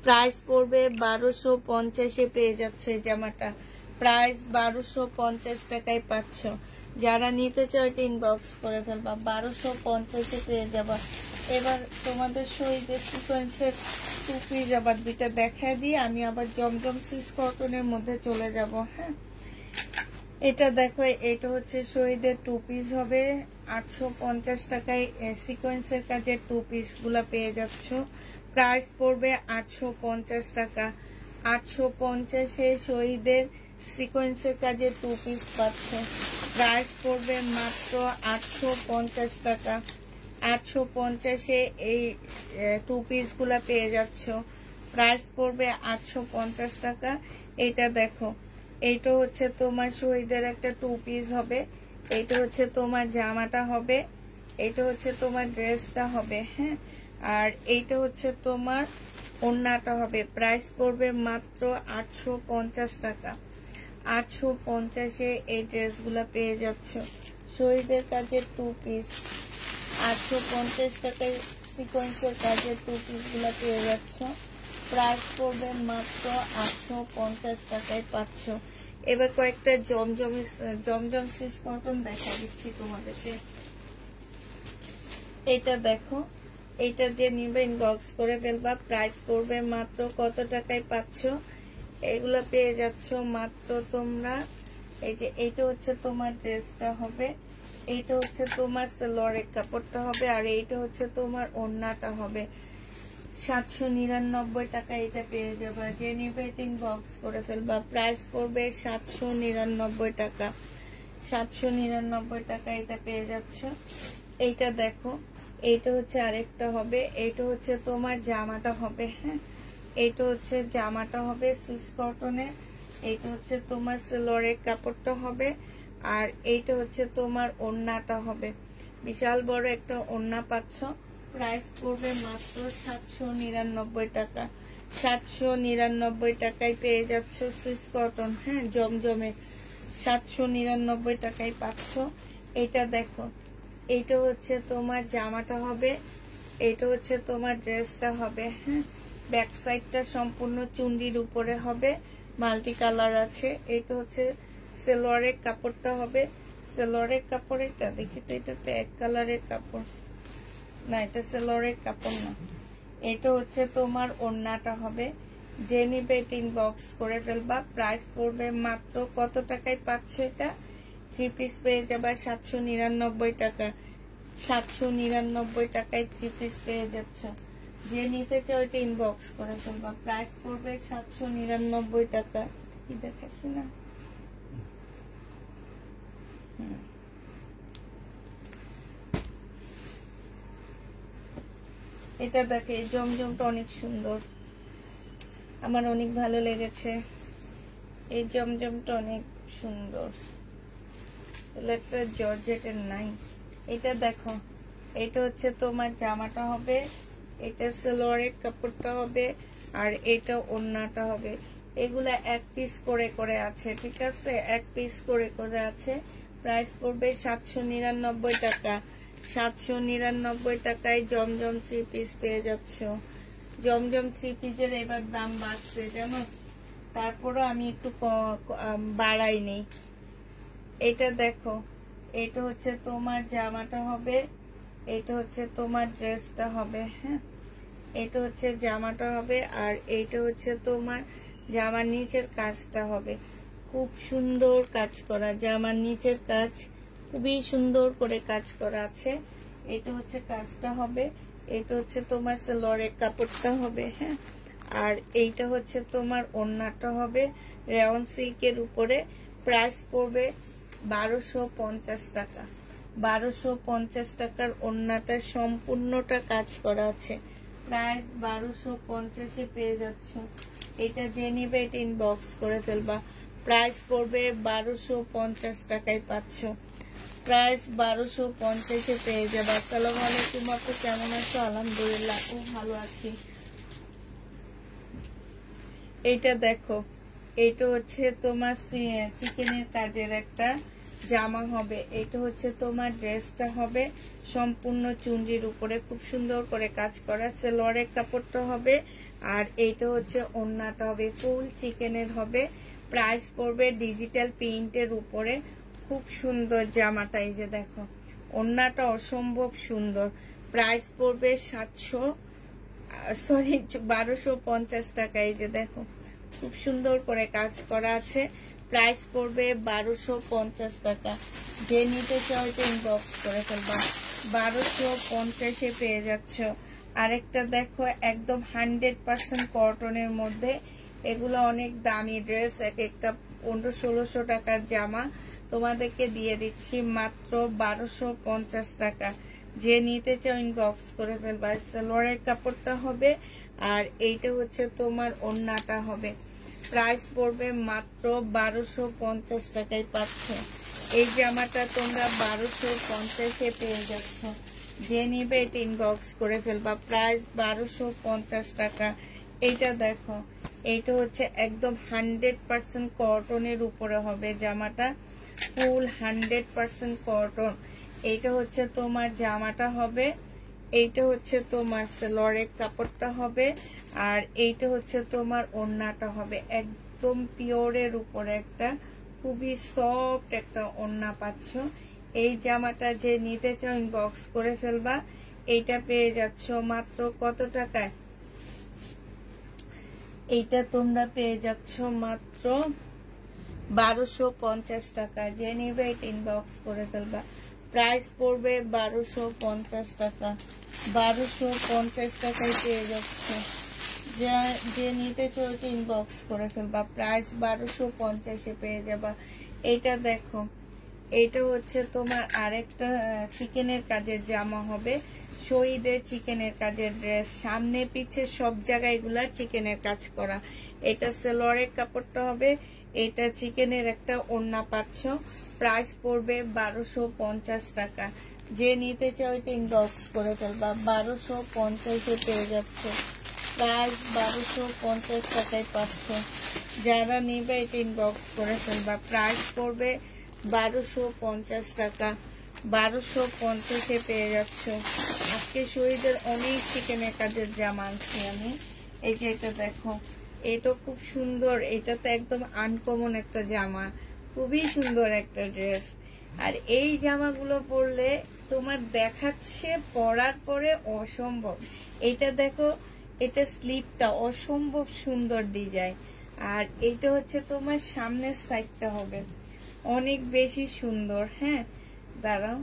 Speaker 1: প্রাইস পড়বে 1250-এ পেয়ে যাচ্ছ এই জামাটা। প্রাইস 1250 টাকায় পাচ্ছ। যারা নিতে চাও এটা ইনবক্স করে ফেলবা। 1250-এ পেয়ে যাবা। এবার তোমাদের শহীদের সিকোয়েন্সের টু পিস আবার দুইটা দেখায় দিয়ে আমি আবার জমজম সিক্স কটনের মধ্যে চলে যাব। হ্যাঁ, এটা দেখো, এটা হচ্ছে শহীদের টু পিস হবে। 850 টাকায় সিকোয়েন্সের কাজের টু পিস গুলা পেয়ে যাচ্ছ। প্রাইস পড়বে 850 টাকা। 850-এ শহীদের সিকোয়েন্সের কাজের টু পিস পাচ্ছ। প্রাইস পড়বে মাত্র 850 টাকা। 850-এ এই টু পিস গুলা পেয়ে যাচ্ছ। প্রাইস পড়বে 850 টাকা। এটা দেখো, এইটা হচ্ছে তোমার শহীদের একটা টু পিস হবে, এইটা হচ্ছে তোমার জামাটা হবে, এইটা হচ্ছে তোমার ড্রেসটা হবে। হ্যাঁ, আর এইটা হচ্ছে তোমার ওড়নাটা হবে। প্রাইস পড়বে মাত্র 850 টাকা। 850-এ এই ড্রেসগুলা পেয়ে যাচ্ছ। শহীদের কাজের টু পিস 850 টাকায় সিকোয়েন্সের কাজের টু পিস গুলা পেয়ে যাচ্ছ। প্রাইস পড়বে মাত্র 850 টাকায় পাচ্ছ। এবার কয়েকটা জমজম সিক্স কটন দেখা দিচ্ছি তোমাদেরকে। এটা দেখো, এটা যে নিবে ইনবক্স করে ফেলবা। প্রাইস পড়বে মাত্র কত টাকায় পাচ্ছ? এগুলো পেয়ে যাচ্ছ মাত্র তোমরা, এই যে এইটা হচ্ছে তোমার ড্রেসটা হবে, এইটা হচ্ছে তোমার সালোয়ারের কাপড়টা হবে, আর এইটা হচ্ছে তোমার ওড়নাটা হবে। 799 টাকা এটা পেয়ে যাবে। যে নিবে এটা ইনবক্স করে ফেলবা। প্রাইস পড়বে 799 টাকা। 799 টাকা এটা পেয়ে যাচ্ছ। এইটা দেখো, এইটা হচ্ছে আরেকটা হবে, এইটা হচ্ছে তোমার জামাটা হবে। হ্যাঁ, এইটা হচ্ছে জামাটা হবে সিক্স কটনের, এইটা হচ্ছে তোমার সালোয়ারের কাপড়টা হবে, আর এইটা হচ্ছে তোমার ওড়নাটা হবে। বিশাল বড় একটা ওড়না পাচ্ছ। প্রাইস পড়বে মাত্র 799 টাকা। 799 টাকায় পেয়ে যাচ্ছ সুইস কটন। হ্যাঁ, জমজমে 799 টাকায় পাচ্ছ। এটা দেখো, এইটা হচ্ছে তোমার জামাটা হবে, এইটা হচ্ছে তোমার ড্রেসটা হবে। হ্যাঁ, ব্যাক সাইডটা সম্পূর্ণ চুন্ডির উপরে হবে, মাল্টি কালার আছে। এইটা হচ্ছে সালোয়ারের কাপড়টা হবে, সালোয়ারের কাপড় এটা দেখি তো, এটা তো এক কালারের কাপড় না, এটা সালোয়ারের কাপড় না, এটা হচ্ছে তোমার ওড়নাটা হবে। যে নিবে এটা ইনবক্স করে ফেলবা। প্রাইস পড়বে মাত্র কত টাকায় পাচ্ছ এটা? 3 পিস পেয়ে যাবা 799 টাকা। 799 টাকায় 3 পিস পেয়ে যাচ্ছ। যে নিতে চাও এটা ইনবক্স করে ফেলবা। প্রাইস পড়বে 799 টাকা। কি দেখাচ্ছি না? এটা দেখে জমজমটা অনেক সুন্দর, আমার অনেক ভালো লেগেছে। এই জমজমটা অনেক সুন্দর, একটা জর্জেটের নাই। এটা দেখো, এটা হচ্ছে তোমার জামাটা হবে, এটা সালোয়ারের কাপড়টা হবে, আর এটা ওড়নাটা হবে। এগুলা এক পিস করে করে আছে, ঠিক আছে, এক পিস করে করে আছে। প্রাইস পড়বে 799 টাকা। 799 টাকায় জমজম 3 পিস পেয়ে যাচ্ছ। জমজম 3 পিসের এবার দাম বাড়ছে জানো, তারপরও আমি একটু বাড়াই নেই। এটা দেখো, এটা হচ্ছে তোমার জামাটা হবে, এটা হচ্ছে তোমার ড্রেসটা হবে। হ্যাঁ, এটা হচ্ছে জামাটা হবে, আর এইটা হচ্ছে তোমার জামার নিচের কাজটা হবে। খুব সুন্দর কাজ করা, জামার নিচের কাজ খুবই সুন্দর করে কাজ করা আছে। এটা হচ্ছে কাজটা হবে, এটা হচ্ছে তোমার সালোয়ারের কাপড়টা হবে। হ্যাঁ, আর এইটা হচ্ছে তোমার ওড়নাটা হবে রেয়ন সিল্কের উপরে। প্রাইস পড়বে 1250 টাকা। 1250 টাকার ওড়নাটা সম্পূর্ণটা কাজ করা আছে। প্রাইস 1250-এ পেয়ে যাচ্ছ। এটা যে নিবে এটা ইনবক্স করে ফেলবা। প্রাইস পড়বে 1250 টাকায় পাচ্ছ। প্রাইস 1250-এ পেয়ে যাবে। আসসালামু আলাইকুম আপু, কেমন আছো? আলহামদুলিল্লাহ খুব ভালো আছি। এইটা দেখো, এটা হচ্ছে তোমার চিকেনের কাজের একটা জামা হবে। এটা হচ্ছে তোমার ড্রেসটা হবে সম্পূর্ণ চুনরির উপরে, খুব সুন্দর করে কাজ করা। সালোয়ারের কাপড়টা হবে, আর এইটা হচ্ছে ওড়নাটা হবে, ফুল চিকেনের হবে। প্রাইস পড়বে ডিজিটাল প্রিন্টের উপরে। খুব সুন্দর জামাটা, এই যে দেখো ওড়নাটা অসম্ভব সুন্দর। প্রাইস পড়বে 1250 টাকা। এই যে দেখো খুব সুন্দর করে কাজ করা আছে। প্রাইস পড়বে 1250 টাকা। যে নিতে চাও এটা ইনবক্স করে ফেলবা। 1250-এ পেয়ে যাচ্ছ। আরেকটা দেখো, একদম 100% কটনের মধ্যে। এগুলো অনেক দামি ড্রেস, এক একটা 1500-1600 টাকার জামা তোমাদেরকে দিয়ে দিচ্ছি মাত্র 1250 টাকা। যে নিতে চাও ইনবক্স করে ফেলবা। সালোয়ারের কাপড়টা হবে, আর এইটা হচ্ছে তোমার ওড়নাটা হবে। প্রাইস পড়বে মাত্র 1250 টাকায় পাচ্ছ। এই জামাটা তোমরা 1250-এ পেয়ে যাচ্ছ। যে নিবে এটা ইনবক্স করে ফেলবা। প্রাইস 1250 টাকা। এইটা দেখো, এইটা হচ্ছে একদম 100% কটনের উপরে হবে জামাটা, ফুল 100% কটন। এইটা হচ্ছে তোমার জামাটা হবে, এইটা হচ্ছে তোমার সালোয়ারের কাপড়টা হবে, আর এইটা হচ্ছে তোমার ওড়নাটা হবে। একদম পিওরের উপরে একটা খুবই সফট একটা ওড়না পাচ্ছ। এই জামাটা যে নিতে চাও ইনবক্স করে ফেলবা। এইটা পেয়ে যাচ্ছ মাত্র কত টাকায়? এইটা তোমরা পেয়ে যাচ্ছ মাত্র 1250 টাকা। যে নিবে এটা ইনবক্স করে ফেলবা। প্রাইস পড়বে 1250 টাকা। 1250 টাকায় পেয়ে যাচ্ছে। যে নিতে চাও এটা ইনবক্স করে ফেলবা। প্রাইস 1250-এ পেয়ে যাবা। এইটা দেখো, এইটা হচ্ছে তোমার আরেকটা চিকেনের কাজের জামা হবে, শহীদের চিকেনের কাজের ড্রেস। সামনে পিছে সব জায়গায় এগুলা চিকেনের কাজ করা। এটা সালোয়ারের কাপড়টা হবে, এটা চিকেনের একটা ওড়না পাচ্ছ। প্রাইস পড়বে 1250 টাকা। যে নিতে চাও এটা ইনবক্স করে ফেলবা। 1250-এ পেয়ে যাচ্ছে। প্রাইস 1250 টাকায় পাচ্ছ। যারা নিবে এটা ইনবক্স করে ফেলবা। প্রাইস পড়বে 1250 টাকা। 1250-এ পেয়ে যাচ্ছ। আজকে শহীদের অনেক চিকেনের কাজের জামা আনছি আমি। এই যে এটা দেখো, এটা খুব সুন্দর। এটা তো একদম আনকমন একটা জামা,
Speaker 2: খুবই সুন্দর একটা ড্রেস। আর এই জামাগুলো পরলে তোমার দেখাচ্ছে পরার পরে অসম্ভব। এটা দেখো, এটা স্লিপটা অসম্ভব সুন্দর ডিজাইন। আর এইটা হচ্ছে তোমার সামনের সাইডটা হবে অনেক বেশি সুন্দর। হ্যাঁ দাঁড়াও,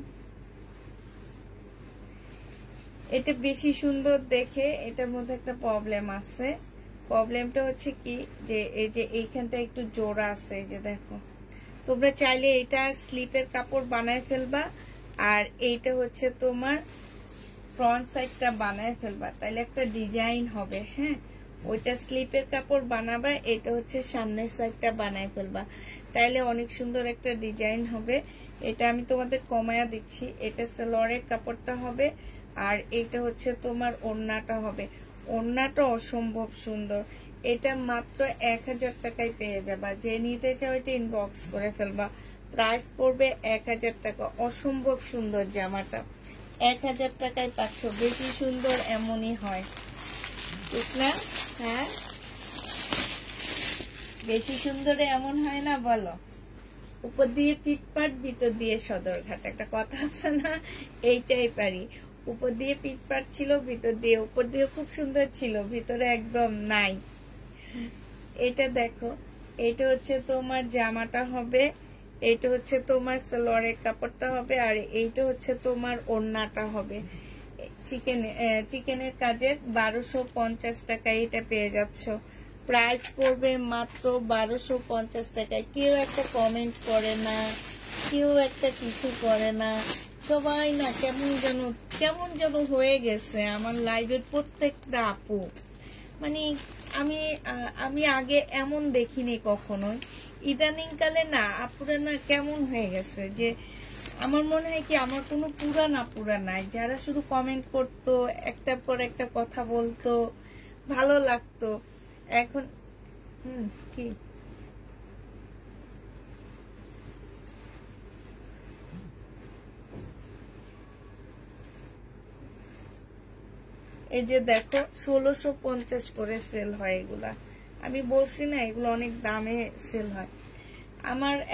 Speaker 2: এটা বেশি সুন্দর দেখে এটার মধ্যে একটা প্রবলেম আছে। প্রবলেমটা হচ্ছে কি, যে এই যে এইখানটা একটু জোড়া আছে, এই যে দেখো। তোমরা চাইলে এটা স্লিপের কাপড় বানায় ফেলবা, আর এইটা হচ্ছে তোমার ফ্রন্ট সাইডটা বানায় ফেলবা, তাইলে একটা ডিজাইন হবে। হ্যাঁ, ওইটা স্লিপের কাপড় বানাবা, এটা হচ্ছে সামনের সাইডটা বানায় ফেলবা, তাইলে অনেক সুন্দর একটা ডিজাইন হবে। এটা আমি তোমাদের কমায়া দিচ্ছি। এটা সালোয়ারের কাপড়টা হবে, আর এটা হচ্ছে তোমার ওড়নাটা হবে। ওড়নাটা অসম্ভব সুন্দর। এটা মাত্র 1000 টাকায় পেয়ে যাবা। যে নিতে চাও এটা ইনবক্স করে ফেলবা। প্রাইস পড়বে 1000 টাকা। অসম্ভব সুন্দর জামাটা 1000 টাকায় পাচ্ছ। বেশি সুন্দর এমনই হয়, ঠিক না? হ্যাঁ, বেশি সুন্দর এমন হয় না বলো? উপর দিয়ে পিটপাট, ভিতর দিয়ে সদরঘাট, একটা কথা আছে না? এইটাই পারি। উপর দিয়ে পিটপাট ছিল, ভিতর দিয়ে, উপর দিয়ে খুব সুন্দর ছিল, ভিতরে একদম নাই। এটা দেখো, এটা হচ্ছে তোমার জামাটা হবে, এইটা হচ্ছে তোমার সালোয়ারের কাপড়টা হবে, আর এইটা হচ্ছে তোমার ওড়নাটা হবে। চিকেনের কাজের 1250 টাকায় এটা পেয়ে যাচ্ছ। প্রাইস পড়বে মাত্র 1250 টাকায়। কেউ একটা কমেন্ট করে না, কেউ একটা কিছু করে না, সবাই না কেমন যেন হয়ে গেছে আমার লাইভের প্রত্যেকটা আপু। মানে আমি আগে এমন দেখিনি কখনোই। ইদানিং কালে না আপুরা না কেমন হয়ে গেছে, যে আমার মনে হয় কি আমার কোনো পুরা নাই, যারা শুধু কমেন্ট করতো, একটার পর একটা কথা বলতো, ভালো লাগতো। এখন কি এই যে দেখো 1650 করে সেল হয় এগুলা। আমি বলছি না এগুলো অনেক দামে সেল হয়।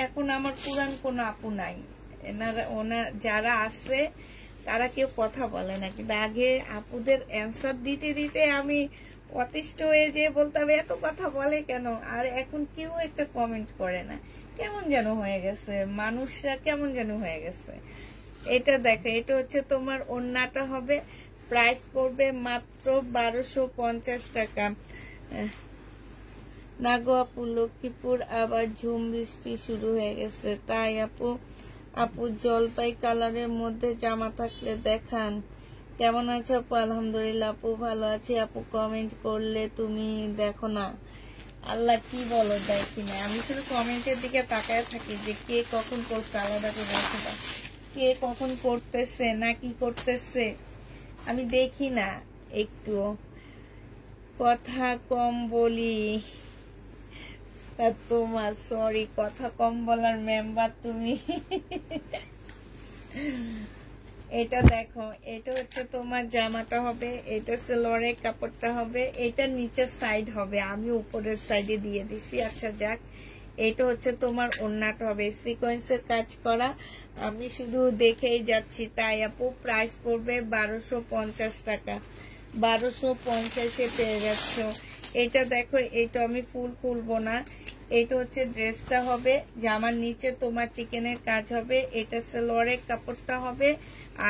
Speaker 2: এখন আমার পুরান কোনো আপু নাই। যারা আছে তারা কেউ কথা বলে না, কিন্তু আগে আপুদের অ্যান্সার দিতে দিতে আমি অতিষ্ঠ হয়ে যেয়ে বলতাম এত কথা বলে কেন। আর এখন কেউ একটা কমেন্ট করে না, কেমন যেন হয়ে গেছে, মানুষরা কেমন যেন হয়ে গেছে। এটা দেখো, এটা হচ্ছে তোমার ওড়নাটা হবে। প্রাইস পড়বে মাত্র 1250 টাকা। না গো আপু, লক্ষ্মীপুর আবার ঝুম বৃষ্টি শুরু হয়ে গেছে। তাই আপু জলপাই কালারের মধ্যে জামা থাকলে দেখান। কেমন আছো আপু? আলহামদুলিল্লাহ আপু, ভালো আছি আপু। কমেন্ট করলে তুমি দেখো না? আল্লাহ, কি বলো, দেখি না। আমি শুধু কমেন্টের দিকে তাকায় থাকি যে কে কখন করছে, আলাদা করে দেখো না, কে কখন করতেছে না কি করতেছে, আমি দেখি না। একটু কথা কম বলি তোমার, সরি, কথা কম বলার মেম্বার তুমি। এটা দেখো, এটা হচ্ছে তোমার জামাটা হবে, এটা সালোয়ারের কাপড়টা হবে, এটা নিচের সাইড হবে, আমি উপরের সাইডে দিয়ে দিছি। আচ্ছা যাক, এটা হচ্ছে তোমার ওড়নাটা হবে সিকোয়েন্সের কাজ করা। আমি শুধু দেখেই যাচ্ছি। তাই আপু প্রাইস পড়বে 1250 টাকা। 1250-এ পেয়ে যাচ্ছ। এটা দেখো, এটা আমি ফুল খুলবো না। এটা হচ্ছে ড্রেসটা হবে, জামার নিচে তোমার চিকেনের কাজ হবে, এটা সালোয়ারের কাপড়টা হবে,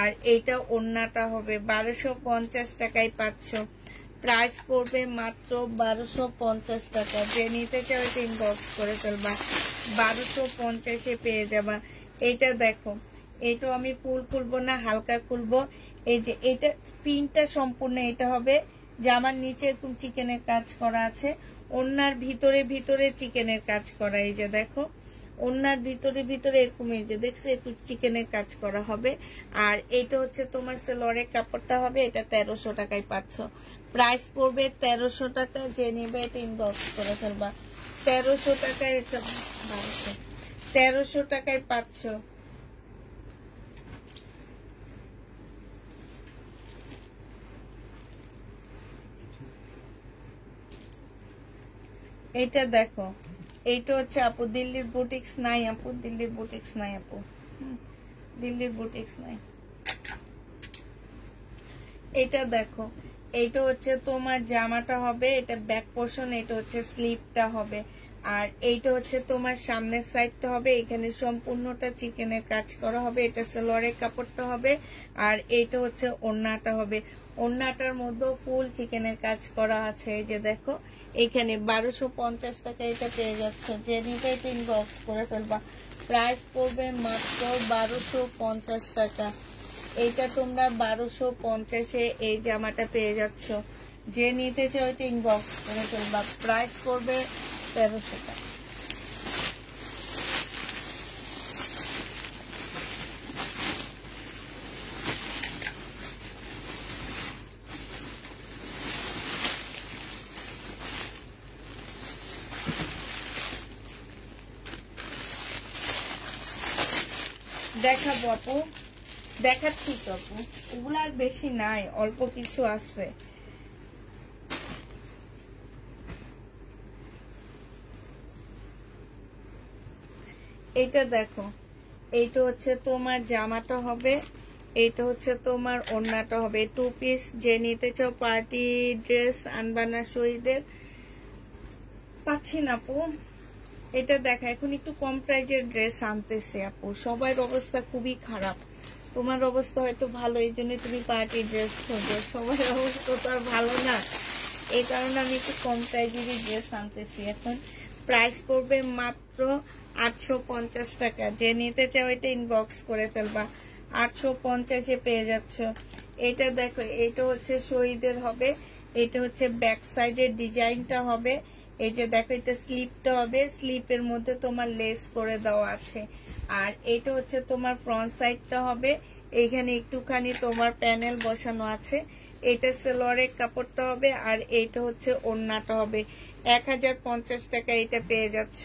Speaker 2: আর এইটা ওড়নাটা হবে। 1250 টাকায় পাচ্ছ। প্রাইস পড়বে মাত্র 1250 টাকা। যে নিতে চাও এটা ইনবক্স করে ফেলবা, 1250-এ পেয়ে যাবা। এটা দেখো, এইটা আমি ফুল খুলবো না, হালকা খুলবো। এই যে এটা প্রিন্টটা সম্পূর্ণ এটা হবে, জামার নিচে এরকম চিকেনের কাজ করা আছে, ওড়নার ভিতরে ভিতরে চিকেনের কাজ করা। এই যে দেখো, ওড়নার ভিতরে ভিতরে এরকম এই যে দেখছে একটু চিকেনের কাজ করা হবে। আর এটা হচ্ছে তোমার সালোয়ারের কাপড়টা হবে, এটা 1300 টাকায় পাচ্ছ। প্রাইস পড়বে 1300 টাকা। যে নেবে এটা ইনবক্স করে ফেলবা। 1300 টাকায় এটা 1300 টাকায় পাচ্ছ। এটা দেখো, এইটা হচ্ছে আপু দিল্লির বুটিক্স নাই আপু, দিল্লির বুটিক্স নাই আপু, দিল্লির বুটিক্স নাই। এটা দেখো, এইটা হচ্ছে তোমার জামাটা হবে, এটা ব্যাক পোর্শন, এটা হচ্ছে স্লিপটা হবে, আর এইটা হচ্ছে তোমার সামনের সাইডটা হবে, এখানে সম্পূর্ণটা চিকেনের কাজ করা হবে, এটা সালোয়ারের কাপড়টা হবে, আর এইটা হচ্ছে ওড়নাটা হবে। ওড়নাটার মধ্যে ফুল চিকেনের কাজ করা আছে। এই যে দেখো এখানে 1250 টাকা এটা পেয়ে যাচ্ছে, যে নিতে ইনবক্স করে ফেলবা। প্রাইস পড়বে মাত্র 1250 টাকা। এইটা তোমরা 1250-এ এই জামাটা পেয়ে যাচ্ছ, যে নিতে চাও এটা ইনবক্স করে ফেলবা। প্রাইস পড়বে 1300 টাকা। দেখাবো আপু, দেখাচ্ছি তো আপু, ওগুলো আর বেশি নাই, অল্প কিছু আছে। এইটা দেখো, এইটা হচ্ছে তোমার জামাটা হবে, এইটা হচ্ছে তোমার ওড়নাটা হবে। 2 পিস যে নিতে চাও পার্টি ড্রেস আনবানা শহীদের পাচ্ছি না আপু। এটা দেখা এখন একটু কম প্রাইজের ড্রেস আনতেছে আপু, সবার অবস্থা খুবই খারাপ। তোমার অবস্থা হয়তো ভালো, এই জন্য তুমি পার্টি ড্রেস খোঁজো, সবার অবস্থা তো আর ভালো না, এই কারণে আমি একটু কম প্রাইজেরই ড্রেস আনতেছি। এখন প্রাইস পড়বে মাত্র 850 টাকা, যে নিতে চাও এটা ইনবক্স করে ফেলবা। 850-এ পেয়ে যাচ্ছ। এটা দেখো, এটা হচ্ছে শহীদের হবে, এটা হচ্ছে ব্যাক সাইডের ডিজাইনটা হবে। এই যে দেখো, এটা স্লিপটা হবে, স্লিপের মধ্যে তোমার লেস করে দেওয়া আছে। আর এটা হচ্ছে তোমার ফ্রন্ট সাইডটা হবে, এইখানে একটুখানি তোমার প্যানেল বসানো আছে। এটা সালোয়ারের কাপড়টা হবে, আর এইটা হচ্ছে ওড়নাটা হবে। 1050 টাকা এটা পেয়ে যাচ্ছ।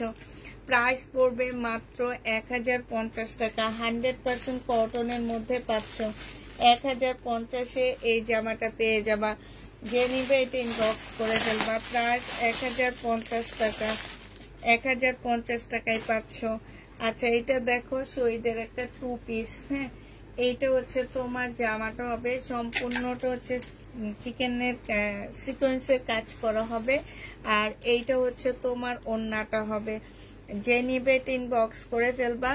Speaker 2: প্রাইস পড়বে মাত্র 1050 টাকা। 100% কটনের মধ্যে পাচ্ছ। 1050-এ এই জামাটা পেয়ে যাবা, যে নিবে এটা ইনবক্স করে ফেলবা। প্রাইস 1050 টাকা, 1050 টাকায় পাচ্ছ। আচ্ছা, এটা দেখো শহীদের একটা 2 পিস, হ্যাঁ, এইটা হচ্ছে তোমার জামাটা হবে, সম্পূর্ণটা হচ্ছে চিকেনের সিকোয়েন্সের কাজ করা হবে, আর এইটা হচ্ছে তোমার ওড়নাটা হবে। যে নিবে এটা ইনবক্স করে ফেলবা।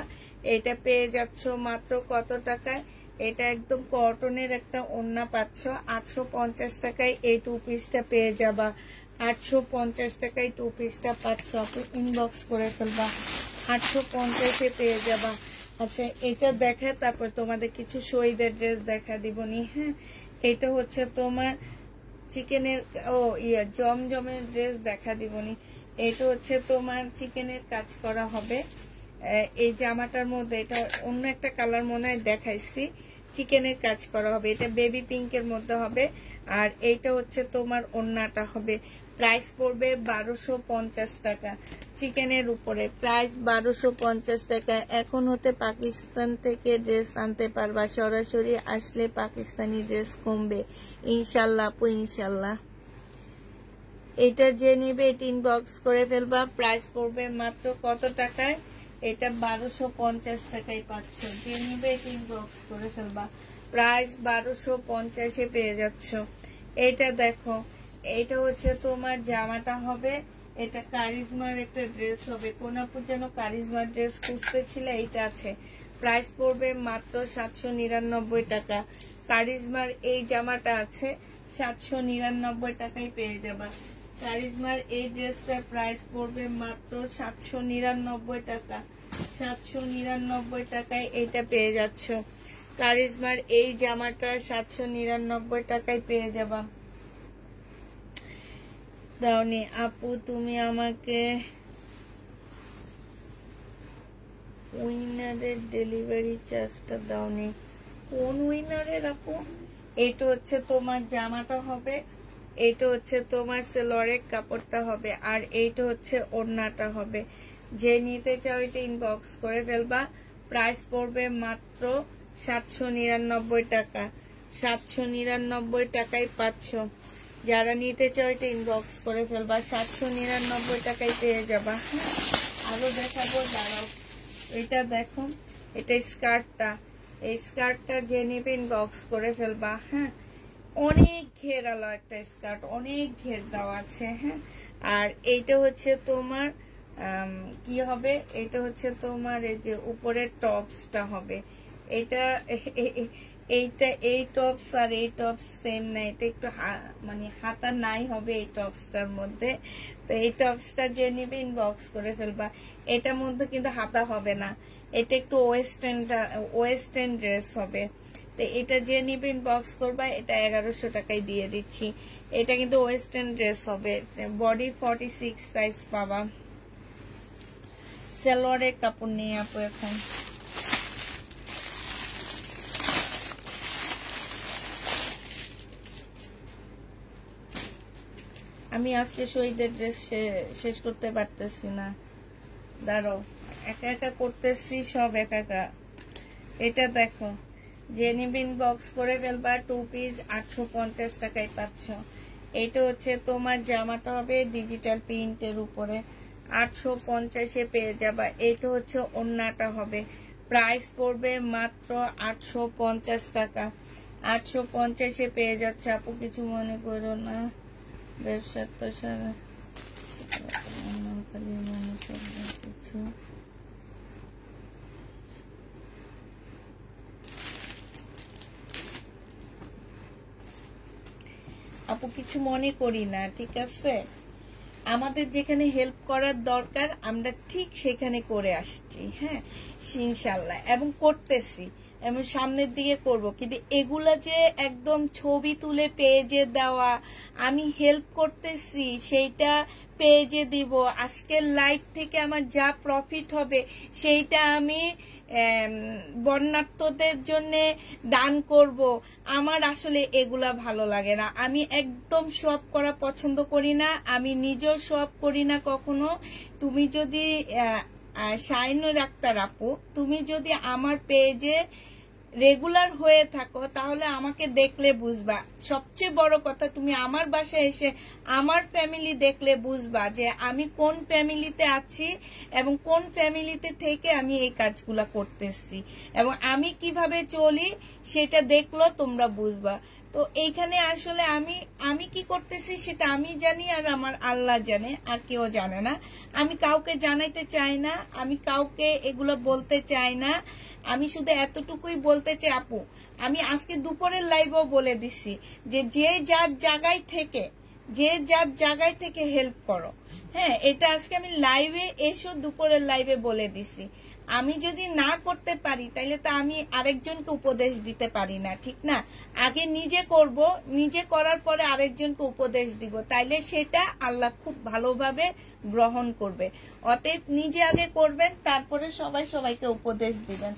Speaker 2: এটা পেয়ে যাচ্ছ মাত্র কত টাকায়? এটা একদম কটনের একটা ওড়না পাচ্ছ 850 টাকায়। এই 2 পিসটা পেয়ে যাবা 850 টাকায়। 2 পিসটা পাচ্ছ, আপনি ইনবক্স করে ফেলবা। 850-এ পেয়ে যাবা। আচ্ছা, এটা দেখা, তারপর তোমাদের কিছু শহীদের ড্রেস দেখা দিবনি। হ্যাঁ, এটা হচ্ছে তোমার চিকেনের জমজমের ড্রেস দেখা দিবনি। এটা হচ্ছে তোমার চিকেনের কাজ করা হবে এই জামাটার মধ্যে। এটা অন্য একটা কালার মনে হয় দেখাইছি, চিকেনের কাজ করা হবে। এটা বেবি পিঙ্কের মধ্যে হবে, আর এইটা হচ্ছে তোমার ওড়নাটা হবে। প্রাইস পড়বে 1250 টাকা। চিকেনের উপরে প্রাইস 1250 টাকা। এখন হতে পাকিস্তান থেকে ড্রেস আনতে পারবা, সরাসরি আসলে পাকিস্তানি ড্রেস কমবে ইনশাল্লাহ আপু, ইনশাল্লাহ। এটা যে নিবে এটা ইনবক্স করে ফেলবা। প্রাইস পড়বে মাত্র কত টাকায়? এটা 1250 টাকায় পাচ্ছ। যে নিবে এটা ইনবক্স করে ফেলবা। প্রাইস 1250-এ পেয়ে যাচ্ছ। এটা দেখো, এটা হচ্ছে তোমার জামাটা হবে, এটা কারিজমার একটা ড্রেস হবে। কোন আপুর যেন কারিজমার ড্রেস খুঁজতে ছিল, এইটা আছে। প্রাইস পড়বে মাত্র 799 টাকা। কারিজমার এই জামাটা আছে, 799 টাকায় পেয়ে যাবা। কারিজমার এই ড্রেসটার প্রাইস পড়বে মাত্র 799 টাকা। 799 টাকায় এটা পেয়ে যাচ্ছ। কারিজমার এই জামাটা 799 টাকায় পেয়ে যাবা। দাওনি আপু, তুমি আমাকে উইনারের ডেলিভারি চার্জটা দাওনি। কোন উইনারের আপু? এটা হচ্ছে তোমার জামাটা হবে, এইটা হচ্ছে তোমার সালোয়ারের কাপড়টা হবে, আর এইটা হচ্ছে ওড়নাটা হবে। যে নিতে চাও এটা ইনবক্স করে ফেলবা। প্রাইস পড়বে মাত্র 799 টাকা। 799 টাকায় পাচ্ছ। যারা নিতে চাও এটা ইনবক্স করে ফেলবা। 799 টাকায় পেয়ে যাবা। আরো দেখাবো, দাঁড়াও। এটা দেখো, এটা স্কার্টটা, এই স্কার্টটা যে নেবে ইনবক্স করে ফেলবা। হ্যাঁ, অনেক ঘেরালো একটা স্কার্ট, অনেক ঘের দেওয়া আছে। হ্যাঁ, আর এইটা হচ্ছে তোমার কি হবে, এটা হচ্ছে তোমার এই যে উপরের টপসটা হবে। এটা এইটা এই টপস আর এই টপস সেম না, এটা একটু মানে হাতা নাই হবে এই টপসটার মধ্যে। তো এই টপসটা যে নিবে ইনবক্স করে ফেলবা। এটার মধ্যে কিন্তু হাতা হবে না, এটা একটু ওয়েস্টার্ন ড্রেস হবে। তো এটা যে নিবে ইনবক্স করবা, এটা 1100 টাকায় দিয়ে দিচ্ছি। এটা কিন্তু ওয়েস্টার্ন ড্রেস হবে, বডি 46 সাইজ পাবা। সালোয়ারের কাপড় নিয়ে আপু এখন আমি আজকে শহীদের ড্রেস শেষ করতে পারতেছি না, দাঁড়াও, একা একা করতেছি সব একা একা। এটা দেখো, জেনিবিন বক্স করে ফেলবা, 2 পিস 850 টাকায় পাচ্ছ। এটা হচ্ছে তোমার জামাটা হবে ডিজিটাল প্রিন্টের উপরে, 850-এ পেয়ে যাবা। এটা হচ্ছে ওড়নাটা হবে, প্রাইস পড়বে মাত্র 850 টাকা। 850-এ পেয়ে যাচ্ছে আপু, কিছু মনে করো না। ব্যবসার তো সারা কিছু আপু কিছু মনে করি না, ঠিক আছে? আমাদের যেখানে হেল্প করার দরকার আমরা ঠিক সেখানে করে আসছি। হ্যাঁ, ইনশাল্লাহ, এবং করতেছি, এবং সামনের দিকে করব। কিন্তু এগুলা যে একদম ছবি তুলে পেজে দেওয়া, আমি হেল্প করতেছি সেইটা পেজে দিব, আজকের লাইভ থেকে আমার যা প্রফিট হবে সেইটা আমি বন্যার্থদের জন্য দান করব, আমার আসলে এগুলা ভালো লাগে না। আমি একদম শপ করা পছন্দ করি না, আমি নিজেও শপ করি না কখনো। তুমি যদি শাইনুর আক্তার আপু, তুমি যদি আমার পেজে রেগুলার হয়ে থাকো তাহলে আমাকে দেখলে বুঝবা। সবচেয়ে বড় কথা, তুমি আমার বাসায় এসে আমার ফ্যামিলি দেখলে বুঝবা যে আমি কোন ফ্যামিলিতে আছি এবং কোন ফ্যামিলিতে থেকে আমি এই কাজগুলা করতেছি, এবং আমি কিভাবে চলি সেটা দেখলো তোমরা বুঝবা। তো এইখানে আসলে আমি কি করতেছি সেটা আমি জানি, আর আমার আল্লাহ জানে, আর কেউ জানে না। আমি কাউকে জানাইতে চাই না, আমি কাউকে এগুলো বলতে চাই না। আমি শুধু এতটুকুই বলতে চাই আপু, আমি আজকে দুপুরের লাইভেও বলে দিছি যে যার জায়গায় থেকে হেল্প করো। হ্যাঁ, এটা আজকে আমি লাইভে এসো দুপুরের লাইভে বলে দিছি। আমি যদি না করতে পারি তাইলে তো আমি আরেকজনকে উপদেশ দিতে পারি না, ঠিক না? আগে নিজে করব, নিজে করার পরে আরেকজনকে উপদেশ দিব, তাইলে সেটা আল্লাহ খুব ভালোভাবে গ্রহণ করবে। অতএব নিজে আগে করবেন, তারপরে সবাইকে উপদেশ দিবেন।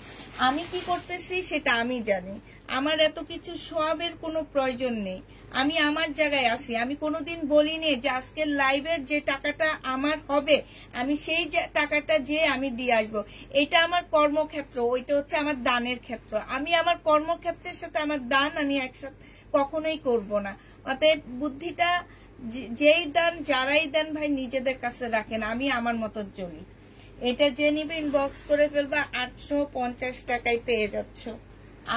Speaker 2: আমি কি করতেছি সেটা আমি জানি, আমার এত কিছু সবের কোনো প্রয়োজন নেই। আমি আমার জায়গায় আছি, আমি কোনোদিন বলিনি যে আজকের লাইভের যে টাকাটা আমার হবে আমি সেই টাকাটা যে আমি দিয়ে আসবো। এটা আমার কর্মক্ষেত্র, ওইটা হচ্ছে আমার দানের ক্ষেত্র। আমি আমার কর্মক্ষেত্রের সাথে আমার দান আমি একসাথে কখনোই করব না। অতএব বুদ্ধিটা যেই দেন, যারাই দেন ভাই নিজেদের কাছে রাখেন, আমি আমার মতো চলি। এটা যে নিবে ইনবক্স করে ফেলবা, 850 টাকায় পেয়ে যাচ্ছ,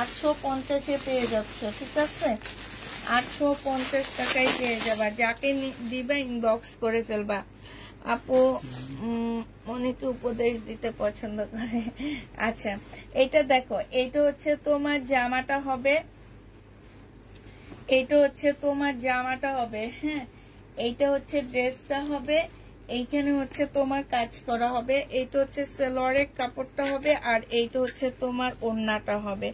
Speaker 2: 850-এ পেয়ে যাচ্ছ, ঠিক আছে? 850 টাকায় পেয়ে যাবা, যাকে দিবা ইনবক্স করে ফেলবা। আপু অনেকে উপদেশ দিতে পছন্দ করে। আচ্ছা, এটা দেখো, এটা হচ্ছে তোমার জামাটা হবে, এটা হচ্ছে তোমার জামাটা হবে। হ্যাঁ, এইটা হচ্ছে ড্রেসটা হবে, এইখানে হচ্ছে তোমার কাজ করা হবে। এইটা হচ্ছে সালোয়ারের কাপড়টা হবে, আর এইটা হচ্ছে তোমার ওড়নাটা হবে।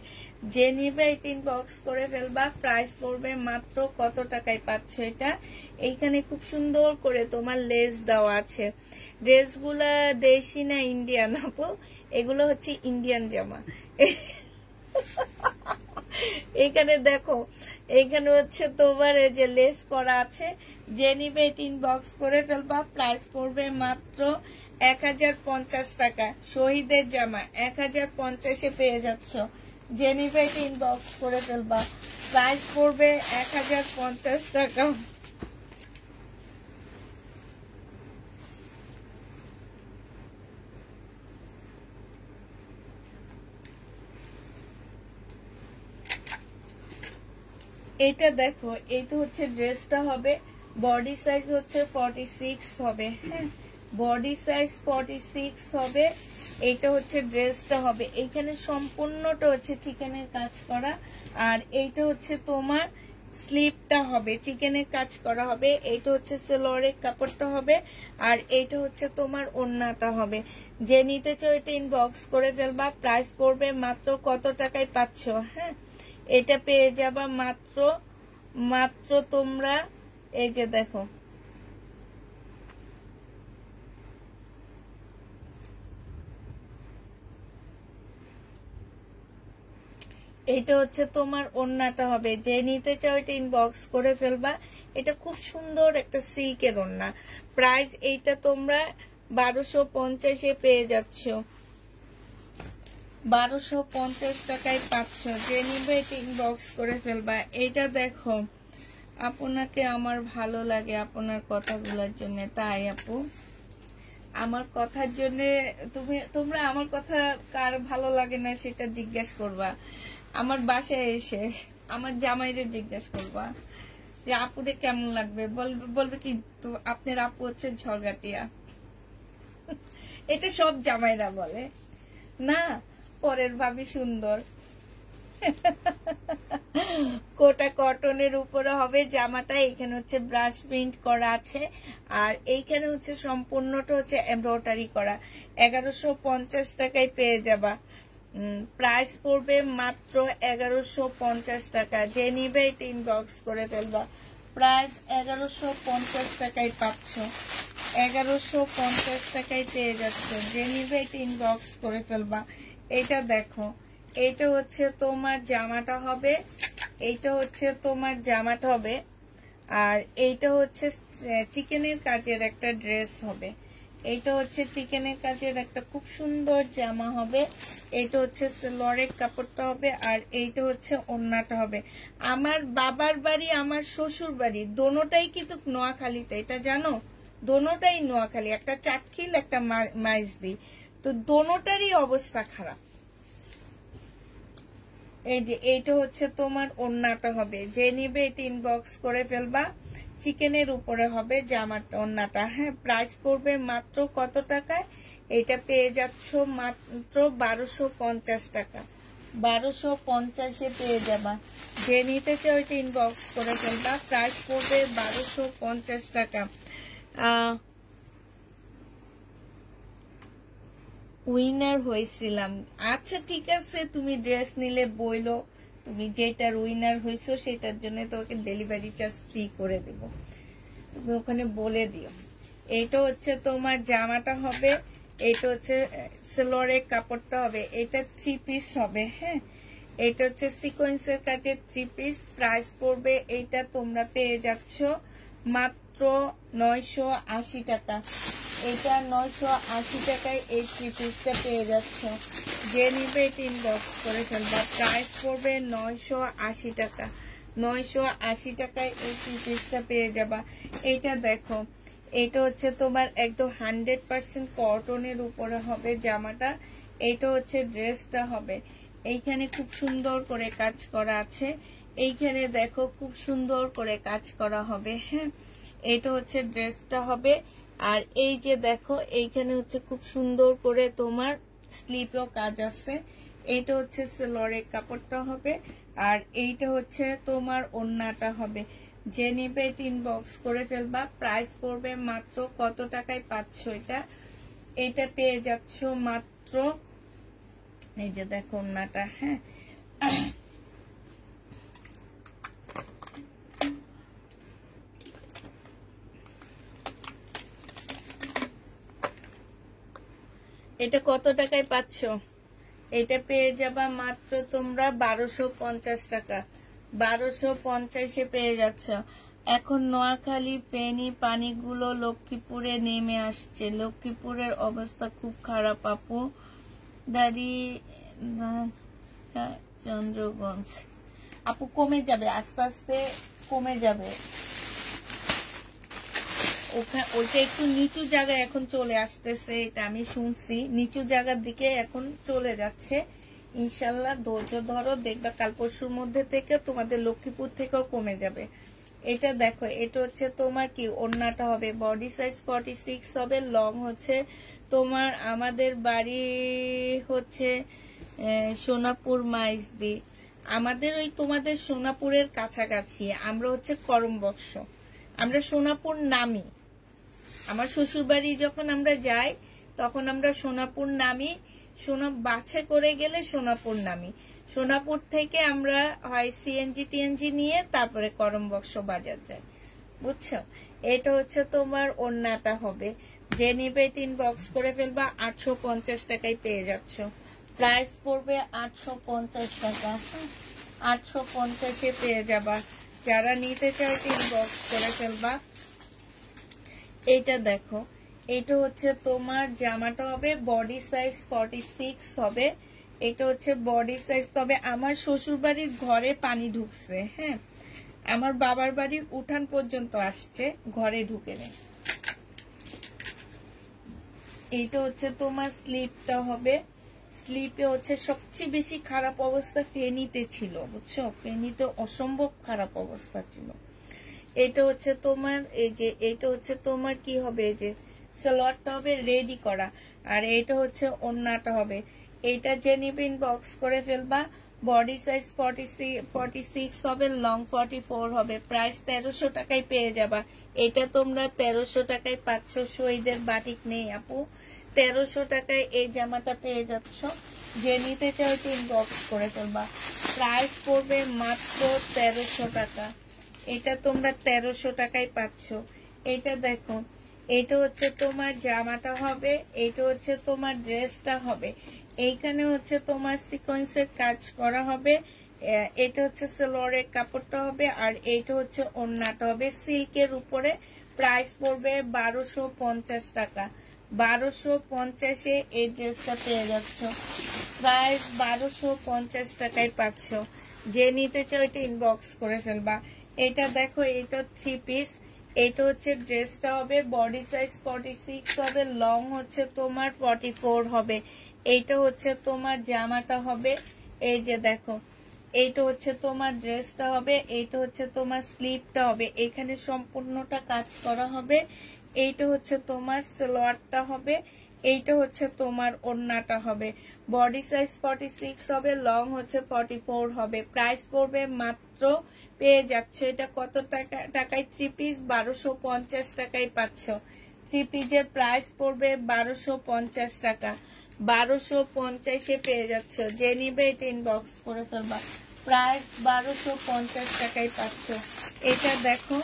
Speaker 2: যে নিবে এটা ইনবক্স করে ফেলবা। প্রাইস পড়বে মাত্র কত টাকায় পাচ্ছ এটা? এইখানে খুব সুন্দর করে তোমার লেস দেওয়া আছে। ড্রেসগুলা দেশি না ইন্ডিয়ান আপু? এগুলো হচ্ছে ইন্ডিয়ান জামা। এইখানে দেখো, এইখানে হচ্ছে তোমার এই যে লেস করা আছে। যে নিবে এটা ইনবক্স করে ফেলবা। প্রাইস পড়বে মাত্র 1050 টাকা। শহীদের জামা 1050-এ পেয়ে যাচ্ছ। যে নিবে এটা ইনবক্স করে ফেলবা। প্রাইস পড়বে 1050 টাকা। এটা দেখো, এটা হচ্ছে ড্রেসটা হবে, বডি সাইজ হচ্ছে 46 হবে, হ্যাঁ বডি সাইজ 46 হবে। এইটা হচ্ছে ড্রেসটা হবে, এইখানে সম্পূর্ণটা হচ্ছে চিকেনের কাজ করা, আর এইটা হচ্ছে তোমার স্লিপটা হবে চিকেনের কাজ করা হবে, এইটা হচ্ছে সেলোয়ারের কাপড়টা হবে, আর এইটা হচ্ছে তোমার ওড়নাটা হবে। যে নিতে চাও এটা ইনবক্স করে ফেলবা। প্রাইস পড়বে মাত্র কত টাকায় পাচ্ছ, হ্যাঁ এটা পেয়ে যাবা মাত্র তোমরা এই যে দেখো, এটা হচ্ছে তোমার ওড়নাটা হবে। যে নিতে চাও এটা ইনবক্স করে ফেলবা। এটা খুব সুন্দর একটা সিল্কের ওড়না। প্রাইস এইটা তোমরা 1250 পেয়ে যাচ্ছ, 1250 টাকায় পাচ্ছ। যে নিবে এটা ইনবক্স করে ফেলবা। এটা দেখো, আপনাকে আমার ভালো লাগে আপনার কথাগুলোর জন্য, তাই আপু আমার কথার জন্য তোমরা আমার কথা কার ভালো লাগে না সেটা জিজ্ঞাসা করবা। আমার বাসায় এসে আমার জামাইরে জিজ্ঞাসা করবা যে আপুরে কেমন লাগবে, বলবে কি তো আপনার আপু হচ্ছে ঝগড়াটিয়া। এটা সব জামাইরা বলে না, পরের ভাবি সুন্দর। কোটা কটনের উপরে হবে জামাটা। এইখানে হচ্ছে ব্রাশ প্রিন্ট করা আছে, আর এইখানে হচ্ছে সম্পূর্ণটা হচ্ছে এমব্রয়ডারি করা। 1150 টাকায় পেয়ে যাবা। প্রাইস পড়বে মাত্র 1150 টাকা। যে নিবে এটা ইনবক্স করে ফেলবা। প্রাইস 1150 টাকায় পাচ্ছ, 1150 টাকায় পেয়ে যাচ্ছ। যে নিবে এটা ইনবক্স করে ফেলবা। এটা দেখো, এইটা হচ্ছে তোমার জামাটা হবে, এইটা হচ্ছে তোমার জামাটা হবে, আর এইটা হচ্ছে চিকেনের কাজের একটা ড্রেস হবে। এইটা হচ্ছে চিকেনের কাজের একটা খুব সুন্দর জামা হবে। এইটা হচ্ছে সেলোয়ারের কাপড়টা হবে, আর এইটা হচ্ছে ওড়নাটা হবে। আমার বাবার বাড়ি আমার শ্বশুর বাড়ি দোনোটাই কিন্তু নোয়াখালীতে, এটা জানো, দোনোটাই নোয়াখালী। একটা চাটখিল একটা মাইজদি, তো দোনোটারই অবস্থা খারাপ। এই যে এইটা হচ্ছে তোমার ওড়নাটা হবে। যে নিবে এটা ইনবক্স করে ফেলবা। চিকেনের উপরে হবে জামাটা, ওড়নাটা, হ্যাঁ প্রাইস পড়বে মাত্র কত টাকায়? এটা পেয়ে যাচ্ছ মাত্র 1250 টাকা, 1250 পেয়ে যাবা। যে নিতে চাও এটা ইনবক্স করে ফেলবা। প্রাইস পড়বে 1250 টাকা। উইনার হয়েছিলাম, আচ্ছা ঠিক আছে, তুমি ড্রেস নিলে বইলো, তুমি যেটার উইনার হয়েছো সেটার জন্য তোমাকে ডেলিভারি চার্জ ফ্রি করে দেব, তুমি ওখানে বলে দিও। এইটা হচ্ছে তোমার জামাটা হবে, এইটা হচ্ছে সেলোয়ারের কাপড়টা হবে। এটা 3 পিস হবে, হ্যাঁ এটা হচ্ছে সিকোয়েন্সের কাজে 3 পিস। প্রাইস পড়বে এইটা তোমরা পেয়ে যাচ্ছ মাত্র 980 টাকা। এটা 980 টাকায় এই 3 পিসটা পেয়ে যাচ্ছ। যে নিবে এটা ইনবক্স করে ফেলবা। প্রাইস পড়বে 980 টাকা, 980 টাকায় এই 3 পিসটা পেয়ে যাবা। এইটা দেখো, এটা হচ্ছে তোমার একদম 100% কটনের উপরে হবে জামাটা। এইটা হচ্ছে ড্রেসটা হবে। এইখানে খুব সুন্দর করে কাজ করা আছে, এইখানে দেখো খুব সুন্দর করে কাজ করা হবে, হ্যাঁ এটা হচ্ছে ড্রেসটা হবে। আর এই যে দেখো, এইখানে হচ্ছে খুব সুন্দর করে তোমার স্লিপেও কাজ আছে। এইটা হচ্ছে সেলোয়ারের কাপড়টা হবে, আর এইটা হচ্ছে তোমার ওড়নাটা হবে। যে নিবে এটা ইনবক্স করে ফেলবা। প্রাইস পড়বে মাত্র কত টাকায় পাচ্ছ এটা? এটা পেয়ে যাচ্ছ মাত্র, এই যে দেখো ওড়নাটা, হ্যাঁ এটা কত টাকায় পাচ্ছ? এটা পেয়ে যাবা মাত্র তোমরা 1250 টাকা, 1250 পেয়ে যাচ্ছ। এখন নোয়াখালী ফেনী পানিগুলো লক্ষ্মীপুরে নেমে আসছে। লক্ষ্মীপুরের অবস্থা খুব খারাপ আপু। চন্দ্রগঞ্জ আপু কমে যাবে, আস্তে আস্তে কমে যাবে। ওইটা একটু নিচু জায়গায় এখন চলে আসতেছে, এটা আমি শুনছি, নিচু জায়গার দিকে এখন চলে যাচ্ছে। ইনশাল্লাহ ধৈর্য ধরো, দেখবা কাল পরশুর মধ্যে থেকে তোমাদের লক্ষ্মীপুর থেকেও কমে যাবে। এটা দেখো, এটা হচ্ছে তোমার কি ওড়নাটা হবে, বডি সাইজ 46 হবে, লং হচ্ছে তোমার, আমাদের বাড়ি হচ্ছে সোনাপুর মাইজদি, আমাদের ওই তোমাদের সোনাপুরের কাছাকাছি, আমরা হচ্ছে করমবক্স, আমরা সোনাপুর নামি, আমার শ্বশুর বাড়ি যখন আমরা যাই তখন আমরা সোনাপুর নামি, বাসে করে গেলে সোনাপুর নামি, সোনাপুর থেকে আমরা হয় সিএনজি টিএনজি নিয়ে তারপরে করমবক্স বাজার যাই, বুঝছো। এটা হচ্ছে তোমার ওড়নাটা হবে, যে নিবে ইনবক্স করে ফেলবা, 850 টাকায় পেয়ে যাচ্ছ, প্রাইস পড়বে 850 টাকা, 850-এ পেয়ে যাবা। যারা নিতে চাও ইনবক্স করে ফেলবা। এইটা দেখো, এটা হচ্ছে তোমার জামাটা হবে বডি সাইজ 46 হবে, এটা হচ্ছে বডি সাইজ, তবে আমার শ্বশুর বাড়ির ঘরে পানি ঢুকছে, হ্যাঁ আমার বাবার বাড়ির উঠান পর্যন্ত আসছে, ঘরে ঢুকে নেই। এইটা হচ্ছে তোমার স্লিপটা হবে, স্লিপে হচ্ছে সবচেয়ে বেশি খারাপ অবস্থা ফেনীতে ছিল, বুঝছো, ফেনীতে অসম্ভব খারাপ অবস্থা ছিল। এটা হচ্ছে তোমার এই যে, এটা হচ্ছে তোমার কি হবে, এই যে সালোয়ারটা হবে রেডি করা, আর এটা হচ্ছে ওড়নাটা হবে। এটা যে নিবে ইনবক্স করে ফেলবা, বডি সাইজ 46 হবে, লং 44 হবে, প্রাইস 1300 টাকায় পেয়ে যাবা। এটা তোমরা 1300 টাকায় পাচ্ছ, শহীদের বাটিক নেই আপু, 1300 টাকায় এই জামাটা পেয়ে যাচ্ছ। যে নিতে চাও ইনবক্স করে ফেলবা, প্রাইস পড়বে মাত্র 1300 টাকা, এটা তোমরা 1300 টাকায় পাচ্ছ। এটা দেখো, এটা হচ্ছে তোমার জামাটা হবে, এটা হচ্ছে তোমার ড্রেসটা হবে, এইখানে হচ্ছে তোমার সিকোয়েন্সের কাজ করা হবে, এটা হচ্ছে সালোয়ারের কাপড়টা হবে, আর এইটা হচ্ছে ওড়নাটা হবে সিল্কের উপরে, প্রাইস পড়বে 1250 টাকা, 1250-এ এই ড্রেসটা পেয়ে যাচ্ছ, প্রাইস 1250 টাকায় পাচ্ছ। যে নিতে চাও এটা ইনবক্স করে ফেলবা। এটা দেখো, এটা 3 পিস, এটা হচ্ছে ড্রেসটা হবে, বডি সাইজ 46 হবে, লং হচ্ছে তোমার 44 হবে, এইটা হচ্ছে তোমার জামাটা হবে, এই যে দেখো, এইটা হচ্ছে তোমার ড্রেসটা হবে, এইটা হচ্ছে তোমার স্লিপটা হবে, এখানে সম্পূর্ণটা কাজ করা হবে, এইটা হচ্ছে তোমার সালোয়ারটা হবে, এইটা হচ্ছে তোমার ওড়নাটা হবে, বডি সাইজ 46 হবে, লং হচ্ছে 44 হবে, প্রাইস পড়বে মাত্র, পেয়ে যাচ্ছ এটা কত টাকায় 3 পিস, 1250 টাকায় পাচ্ছ। 3 পিসের প্রাইস পড়বে 1250 টাকা, 1250-এ পেয়ে যাচ্ছ। যে নিবে এটা ইনবক্স করে ফেলবা, প্রাইস 1250 টাকায় পাচ্ছ। এটা দেখো,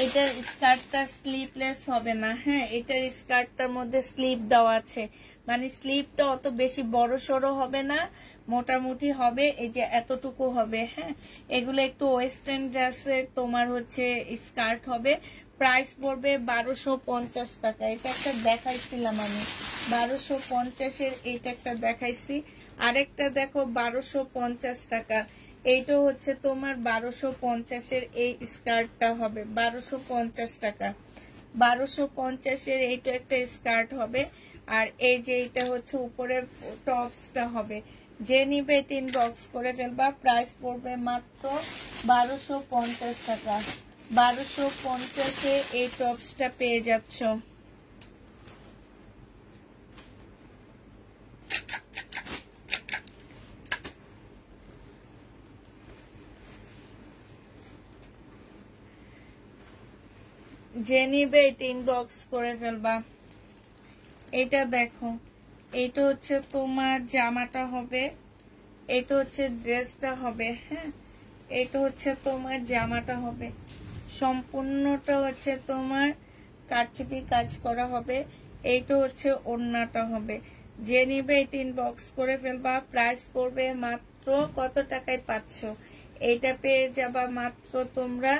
Speaker 2: এটার স্কার্টটা স্লিভলেস হবে না, হ্যাঁ এটার স্কার্টটার মধ্যে স্লিভ দেওয়া আছে, মানে স্লিভটা অত বেশি বড় সড়ো হবে না, মোটামুটি হবে, এই যে এতটুকু হবে, হ্যাঁ এগুলো একটু ওয়েস্টার্ন ড্রেসের তোমার হচ্ছে স্কার্ট হবে, প্রাইস পড়বে 1250 টাকা। এটা একটা দেখাইছিলাম আমি 1250-এর, এইটা একটা দেখাইছি, আরেকটা দেখো 1250 টাকা, এইটা হচ্ছে তোমার 1250-এর, এই স্কার্টটা হবে 1250 টাকা, 1250-এর এইটা একটা স্কার্ট হবে, আর এই যে এটা হচ্ছে উপরের টপসটা হবে। যে নিবে এটা ইনবক্স করে ফেলবা, প্রাইস পড়বে মাত্র 1250 টাকা, 1250-এ এই টপসটা পেয়ে যাচ্ছ। যে নিবে এটা ইনবক্স করে ফেলবা। এটা দেখো, এটা হচ্ছে তোমার জামাটা হবে, এটা হচ্ছে ড্রেসটা হবে, হ্যাঁ এটা হচ্ছে তোমার জামাটা হবে, সম্পূর্ণটা হচ্ছে তোমার কারচুপি কাজ করা হবে, এইটা হচ্ছে ওড়নাটা হবে। যে নিবে এটা ইনবক্স করে ফেলবা, প্রাইস পড়বে মাত্র কত টাকায় পাচ্ছ, এইটা পেয়ে যাবা মাত্র তোমরা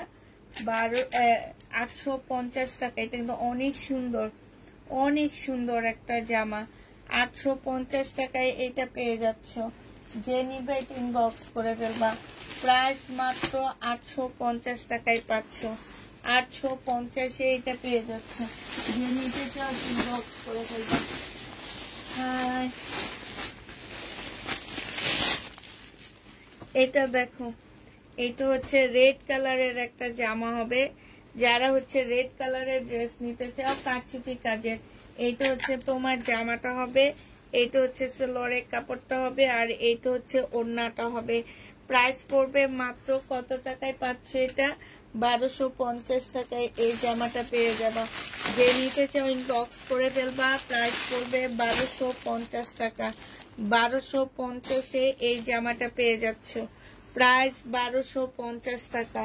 Speaker 2: 850 টাকা। এটা কিন্তু অনেক সুন্দর, অনেক সুন্দর একটা জামা, 850 টাকায় এটা পেয়ে যাচ্ছ। যে নিবে এটা ইনবক্স করে ফেলবা, প্রাইস মাত্র 850 টাকায় পাচ্ছ, 850-এ এটা পেয়ে যাচ্ছ। যে নিতে চাও ইনবক্স করে ফেলবা। এটা দেখো, এটা হচ্ছে রেড কালারের একটা জামা হবে, যারা হচ্ছে রেড কালারের ড্রেস নিতে চাও কারচুপি কাজের, এইটা হচ্ছে তোমার জামাটা হবে, এইটা হচ্ছে সেলোয়ারের কাপড়টা হবে, আর এইটা হচ্ছে ওড়নাটা হবে। প্রাইস পড়বে মাত্র কত টাকায় পাচ্ছ এটা? 1250 টাকায় এই জামাটা পেয়ে যাবা। যে নিতে চাও ইনবক্স করে ফেলবা। প্রাইস পড়বে 1250 টাকা। 1250-এ এই জামাটা পেয়ে যাচ্ছ। প্রাইস 1250 টাকা।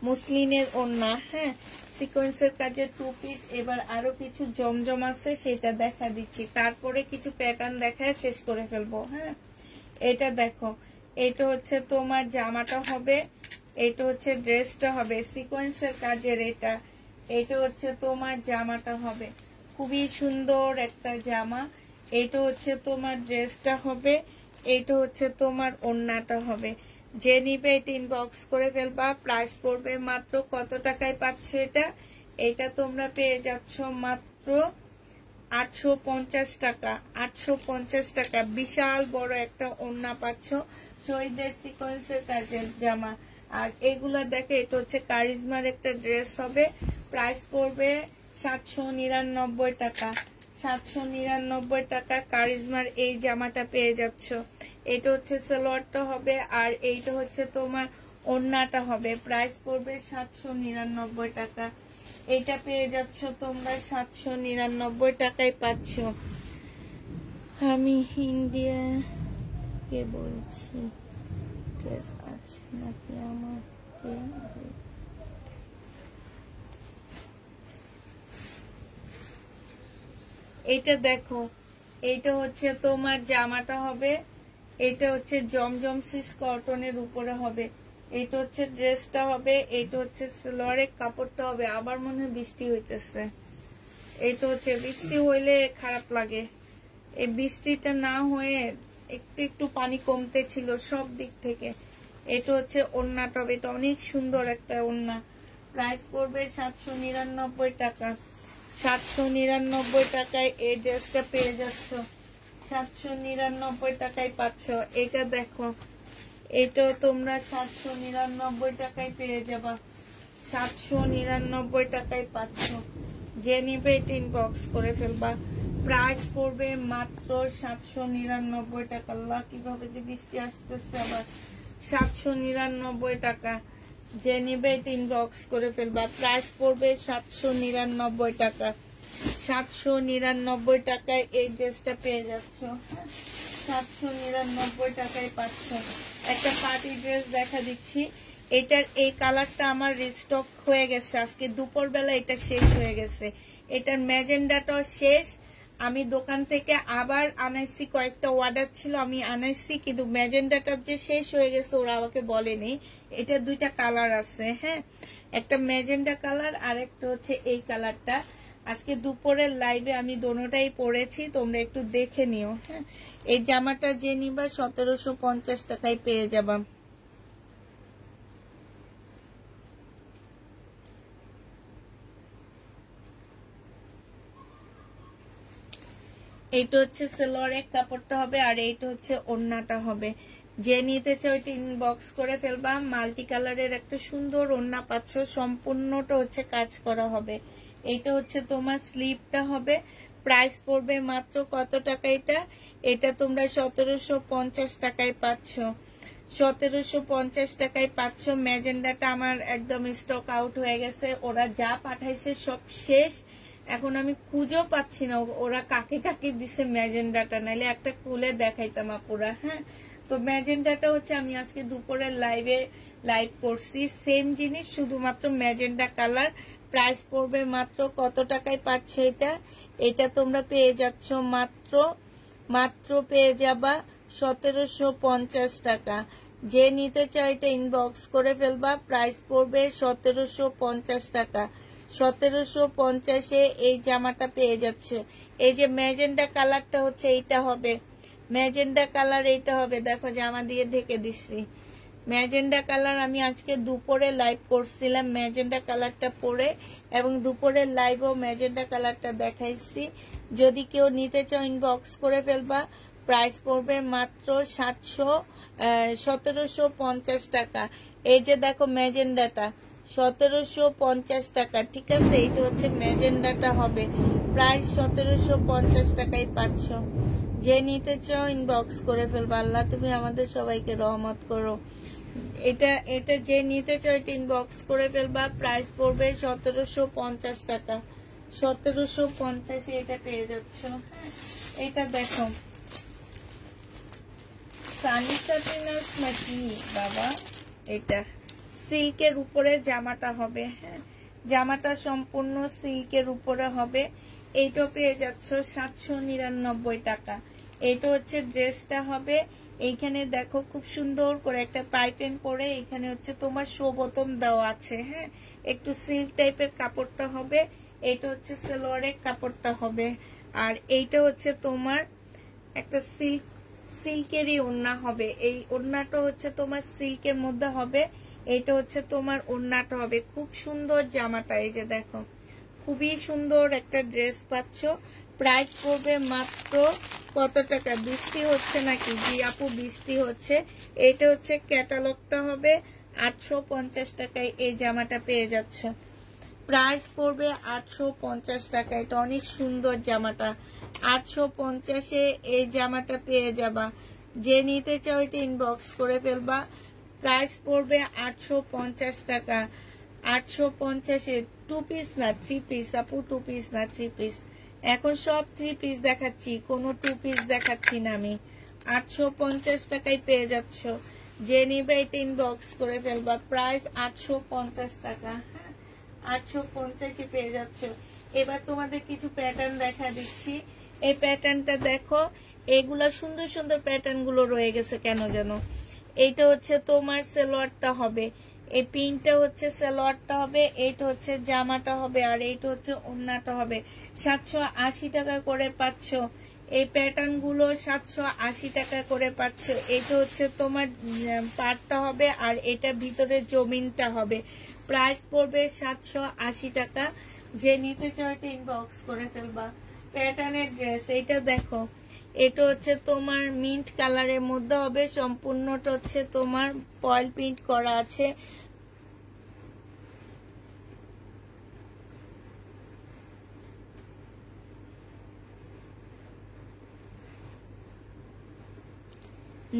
Speaker 2: মুসলিনের ওড়না, হ্যাঁ, সিকোয়েন্সের কাজে 2 পিস। এবার আরো কিছু জমজম আছে, সেটা দেখা দিচ্ছি, তারপরে কিছু প্যাটার্ন দেখায় শেষ করে ফেলবো। হ্যাঁ, এটা দেখো, এটা হচ্ছে তোমার জামাটা হবে, এটা হচ্ছে ড্রেসটা হবে সিকোয়েন্সের কাজের। এটা হচ্ছে তোমার জামাটা হবে, খুবই সুন্দর একটা জামা। এটা হচ্ছে তোমার ড্রেসটা হবে, এটা হচ্ছে তোমার ওড়নাটা হবে। যে নিবে এটা ইনবক্স করে ফেলবা। প্রাইস পড়বে মাত্র কত টাকায় পাচ্ছ এটা? এটা তোমরা পেয়ে যাচ্ছ মাত্র 850 টাকা। 850 টাকা। বিশাল বড় একটা ওড়না পাচ্ছ, শহীদের সিকোয়েন্সের কাজের জামা। আর এগুলা দেখে, এটা হচ্ছে কারিজমার একটা ড্রেস হবে। প্রাইস পড়বে 799 টাকা। 799 টাকা কারিজমার এই জামাটা পেয়ে যাচ্ছ। এটা হচ্ছে সালোয়ারটা হবে, আর এইটা হচ্ছে তোমার ওড়নাটা হবে। প্রাইস পড়বে 799 টাকা। এটা পেয়ে যাচ্ছ তোমরা 799 টাকায় পাচ্ছ। আমি ইন্ডিয়া কে বলছি, ড্রেস আছে নাকি আমাকে? এটা দেখো, এইটা হচ্ছে তোমার জামাটা হবে, এটা হচ্ছে জমজম সিস কটনের উপরে হবে। এটা হচ্ছে ড্রেসটা হবে, এটা হচ্ছে সালোয়ারের কাপড়টা হবে। আবার মনে হয় বৃষ্টি হইতেছে। এটা হচ্ছে, বৃষ্টি হইলে খারাপ লাগে, এই বৃষ্টিটা না হয়ে একটু একটু পানি কমতে ছিল সব দিক থেকে। এটা হচ্ছে ওড়নাটা হবে, এটা অনেক সুন্দর একটা ওড়না। প্রাইস পড়বে 799 টাকা। 799 টাকায় এই ড্রেসটা পেয়ে যাচ্ছ। 799 টাকায় পাচ্ছ। এটা দেখো, এটাও তোমরা 799 টাকায় পেয়ে যাবা। 799 টাকায় পাচ্ছ। যে নিবে এটা ইনবক্স করে ফেলবা। প্রাইস পড়বে মাত্র 799 টাকা। আল্লাহ, কিভাবে যে বৃষ্টি আসতেছে আবার। 799 টাকা। যে নিবে এটা ইনবক্স করে ফেলবা। প্রাইস পড়বে 799 টাকা। 799 টাকায় এই ড্রেসটা পেয়ে যাচ্ছ। 799 টাকায় পাচ্ছ। একটা পার্টি ড্রেস দেখা দিচ্ছি। এটার এই কালারটা আমার রিস্টক হয়ে গেছে, আজকে দুপুর বেলা এটা শেষ হয়ে গেছে। এটার ম্যাজেন্ডাটাও শেষ। আমি দোকান থেকে আবার আনাইছি, কয়েকটা অর্ডার ছিল আমি আনাইছি, কিন্তু ম্যাজেন্ডাটা যে শেষ হয়ে গেছে ওরা আমাকে বলেনি। এটা 2টা কালার আছে, হ্যাঁ, একটা ম্যাজেন্ডা কালার আর একটা হচ্ছে এই কালারটা। আজকে দুপুরের লাইভে আমি দোনোটাই পরেছি, তোমরা একটু দেখে নিও। হ্যাঁ, এই জামাটা যে নিবা 1750 টাকায় পেয়ে যাবা। এইটা হচ্ছে সালোয়ারের কাপড়টা হবে, আর এইটা হচ্ছে ওড়নাটা হবে। যে নিতে চাও ওইটা ইনবক্স করে ফেলবা। মাল্টি কালারের একটা সুন্দর ওড়না পাচ্ছ, সম্পূর্ণটা হচ্ছে কাজ করা হবে। এইটা হচ্ছে তোমার স্লিভটা হবে। প্রাইস পড়বে মাত্র কত টাকা এটা? এটা তোমরা 1750 টাকায় পাচ্ছ। 1750 টাকায় পাচ্ছ। ম্যাজেন্ডাটা আমার একদম স্টক আউট হয়ে গেছে, ওরা যা পাঠাইছে সব শেষ। এখন আমি খুঁজেও পাচ্ছি না ওরা কাকে কাকে দিছে ম্যাজেন্ডাটা, নাইলে একটা খুলে দেখাইতাম আপুরা। হ্যাঁ, তো ম্যাজেন্ডাটা হচ্ছে আমি আজকে দুপুরের লাইভ করছি, সেম জিনিস, শুধুমাত্র ম্যাজেন্ডা কালার। প্রাইস পড়বে মাত্র কত টাকায় পাচ্ছ এটা? এটা তোমরা পেয়ে যাচ্ছ মাত্র পেয়ে যাবা 1750 টাকা। যে নিতে চাও এটা ইনবক্স করে ফেলবা। প্রাইস পড়বে 1750 টাকা। 1750-এ এই জামাটা পেয়ে যাচ্ছে। এই যে ম্যাজেন্ডা কালারটা হচ্ছে এইটা হবে, ম্যাজেন্ডা কালার এইটা হবে। দেখো জামা দিয়ে ঢেকে দিচ্ছি। ম্যাজেন্ডা কালার আমি আজকে দুপুরে লাইভ করছিলাম ম্যাজেন্ডা কালারটা পরে, এবং দুপুরের লাইভও ম্যাজেন্ডা কালারটা দেখাইছি। যদি কেউ নিতে চাও ইনবক্স করে ফেলবা। প্রাইস পড়বে মাত্র 1750 টাকা। এই যে দেখো ম্যাজেন্ডাটা 1750 টাকা, ঠিক আছে। এটা হচ্ছে ম্যাজেন্ডাটা হবে, প্রাইস 1750 টাকায় পাচ্ছ। যে নিতে চাও ইনবক্স করে ফেলবা। আল্লাহ তুমি আমাদের সবাইকে রহমত করো। এটা যে নিতে চাও এটা ইনবক্স করে ফেলবা। প্রাইস পড়বে 1750 টাকা। 1750 এটা পেয়ে যাচ্ছ। এটা দেখো সানি সাটিনাস নাকি বাবা, এটা সিল্কের উপরে জামাটা হবে। হ্যাঁ, জামাটা সম্পূর্ণ সিল্কের উপরে হবে। এইটা পেয়ে যাচ্ছ 799 টাকা। এটা হচ্ছে ড্রেসটা হবে। এইখানে দেখো খুব সুন্দর করে একটা পাইপিং করে এখানে হচ্ছে তোমার শো বোতাম দেওয়া আছে। হ্যাঁ, একটু সিল্ক টাইপের কাপড়টা হবে। এটা হচ্ছে সালোয়ারের কাপড়টা হবে। আর এইটা হচ্ছে তোমার একটা সিল্কেরই ওড়না হবে। এই ওড়নাটা হচ্ছে তোমার সিল্কের মধ্যে হবে। এইটা হচ্ছে তোমার ওড়নাটা হবে। খুব সুন্দর জামাটা, এই যে দেখো খুবই সুন্দর একটা ড্রেস পাচ্ছ। প্রাইস পড়বে মাত্র কত টাকা? বৃষ্টি হচ্ছে নাকি? জি আপু বৃষ্টি হচ্ছে। এটা হচ্ছে ক্যাটালগটা হবে। 850 টাকায় এই জামাটা পেয়ে যাচ্ছ। প্রাইস পড়বে 850 টাকা। এটা অনেক সুন্দর জামাটা। 850-এ এই জামাটা পেয়ে যাবা। যে নিতে চাও এটা ইনবক্স করে ফেলবা। প্রাইস পড়বে 850 টাকা। 850-এ 2 পিস না 3 পিস আপু, 2 পিস না 3 পিস। এখন সব 3 পিস দেখাচ্ছি, কোনো 2 পিস দেখাচ্ছি না আমি। 850 টাকায় পেয়ে যাচ্ছ। যে নিবে এটা ইনবক্স করে ফেলবা। প্রাইস 850 টাকা। 850-এ পেয়ে যাচ্ছ। এবার তোমাদের কিছু প্যাটার্ন দেখা দিচ্ছি। এই প্যাটার্নটা দেখো, এগুলা সুন্দর সুন্দর প্যাটার্ন গুলো রয়ে গেছে কেন যেন। এইটা হচ্ছে তোমার সালোয়ারটা হবে। এই পিনটা হচ্ছে সালোয়ারটা হবে। এইটা হচ্ছে জামাটা হবে। আর এইটা হচ্ছে ওড়নাটা হবে। 780 টাকা করে পাচ্ছ। এই প্যাটার্ন গুলো 780 টাকা করে পাচ্ছ। এটা হচ্ছে তোমার পাটটা হবে। আর এটা ভিতরে জমিনটা হবে। প্রাইস পড়বে 780 টাকা। যে নিতে চাও এটা ইনবক্স করে ফেলবা। প্যাটার্নের ড্রেস এইটা দেখো, এটা হচ্ছে তোমার মিন্ট কালারের মধ্যে হবে। সম্পূর্ণটা হচ্ছে তোমার ফয়েল প্রিন্ট করা আছে।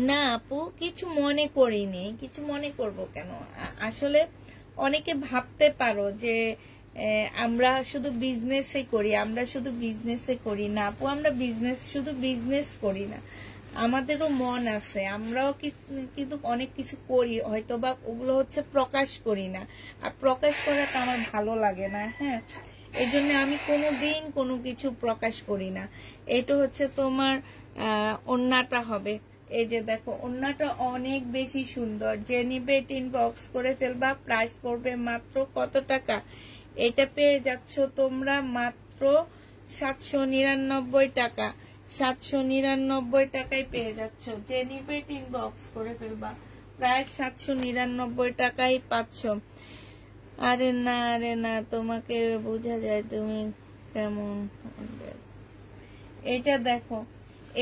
Speaker 2: না আপু কিছু মনে করিনি, কিছু মনে করব কেন? আসলে অনেকে ভাবতে পারো যে আমরা শুধু বিজনেসই করি, আমরা শুধু বিজনেসে করি না আপু। আমরা শুধু বিজনেস করি না, আমাদেরও মন আছে। আমরাও কিন্তু অনেক কিছু করি, হয়তো বা ওগুলো হচ্ছে প্রকাশ করি না। আর প্রকাশ করাটা আমার ভালো লাগে না। হ্যাঁ, এই জন্য আমি কোনোদিন কোনো কিছু প্রকাশ করি না। এটা হচ্ছে তোমার ওড়নাটা হবে। এই যে দেখো ওড়নাটা অনেক বেশি সুন্দর। যে নিবে ইনবক্স করে ফেলবা। প্রাইস পড়বে মাত্র কত টাকা? এটা পেয়ে যাচ্ছ তোমরা মাত্র 799 টাকা। 799 টাকায় পেয়ে যাচ্ছ। যে নিবে ইনবক্স করে ফেলবা। প্রায় 799 টাকায় পাচ্ছ। আরে না তোমাকে বোঝা যায় তুমি কেমন। এটা দেখো,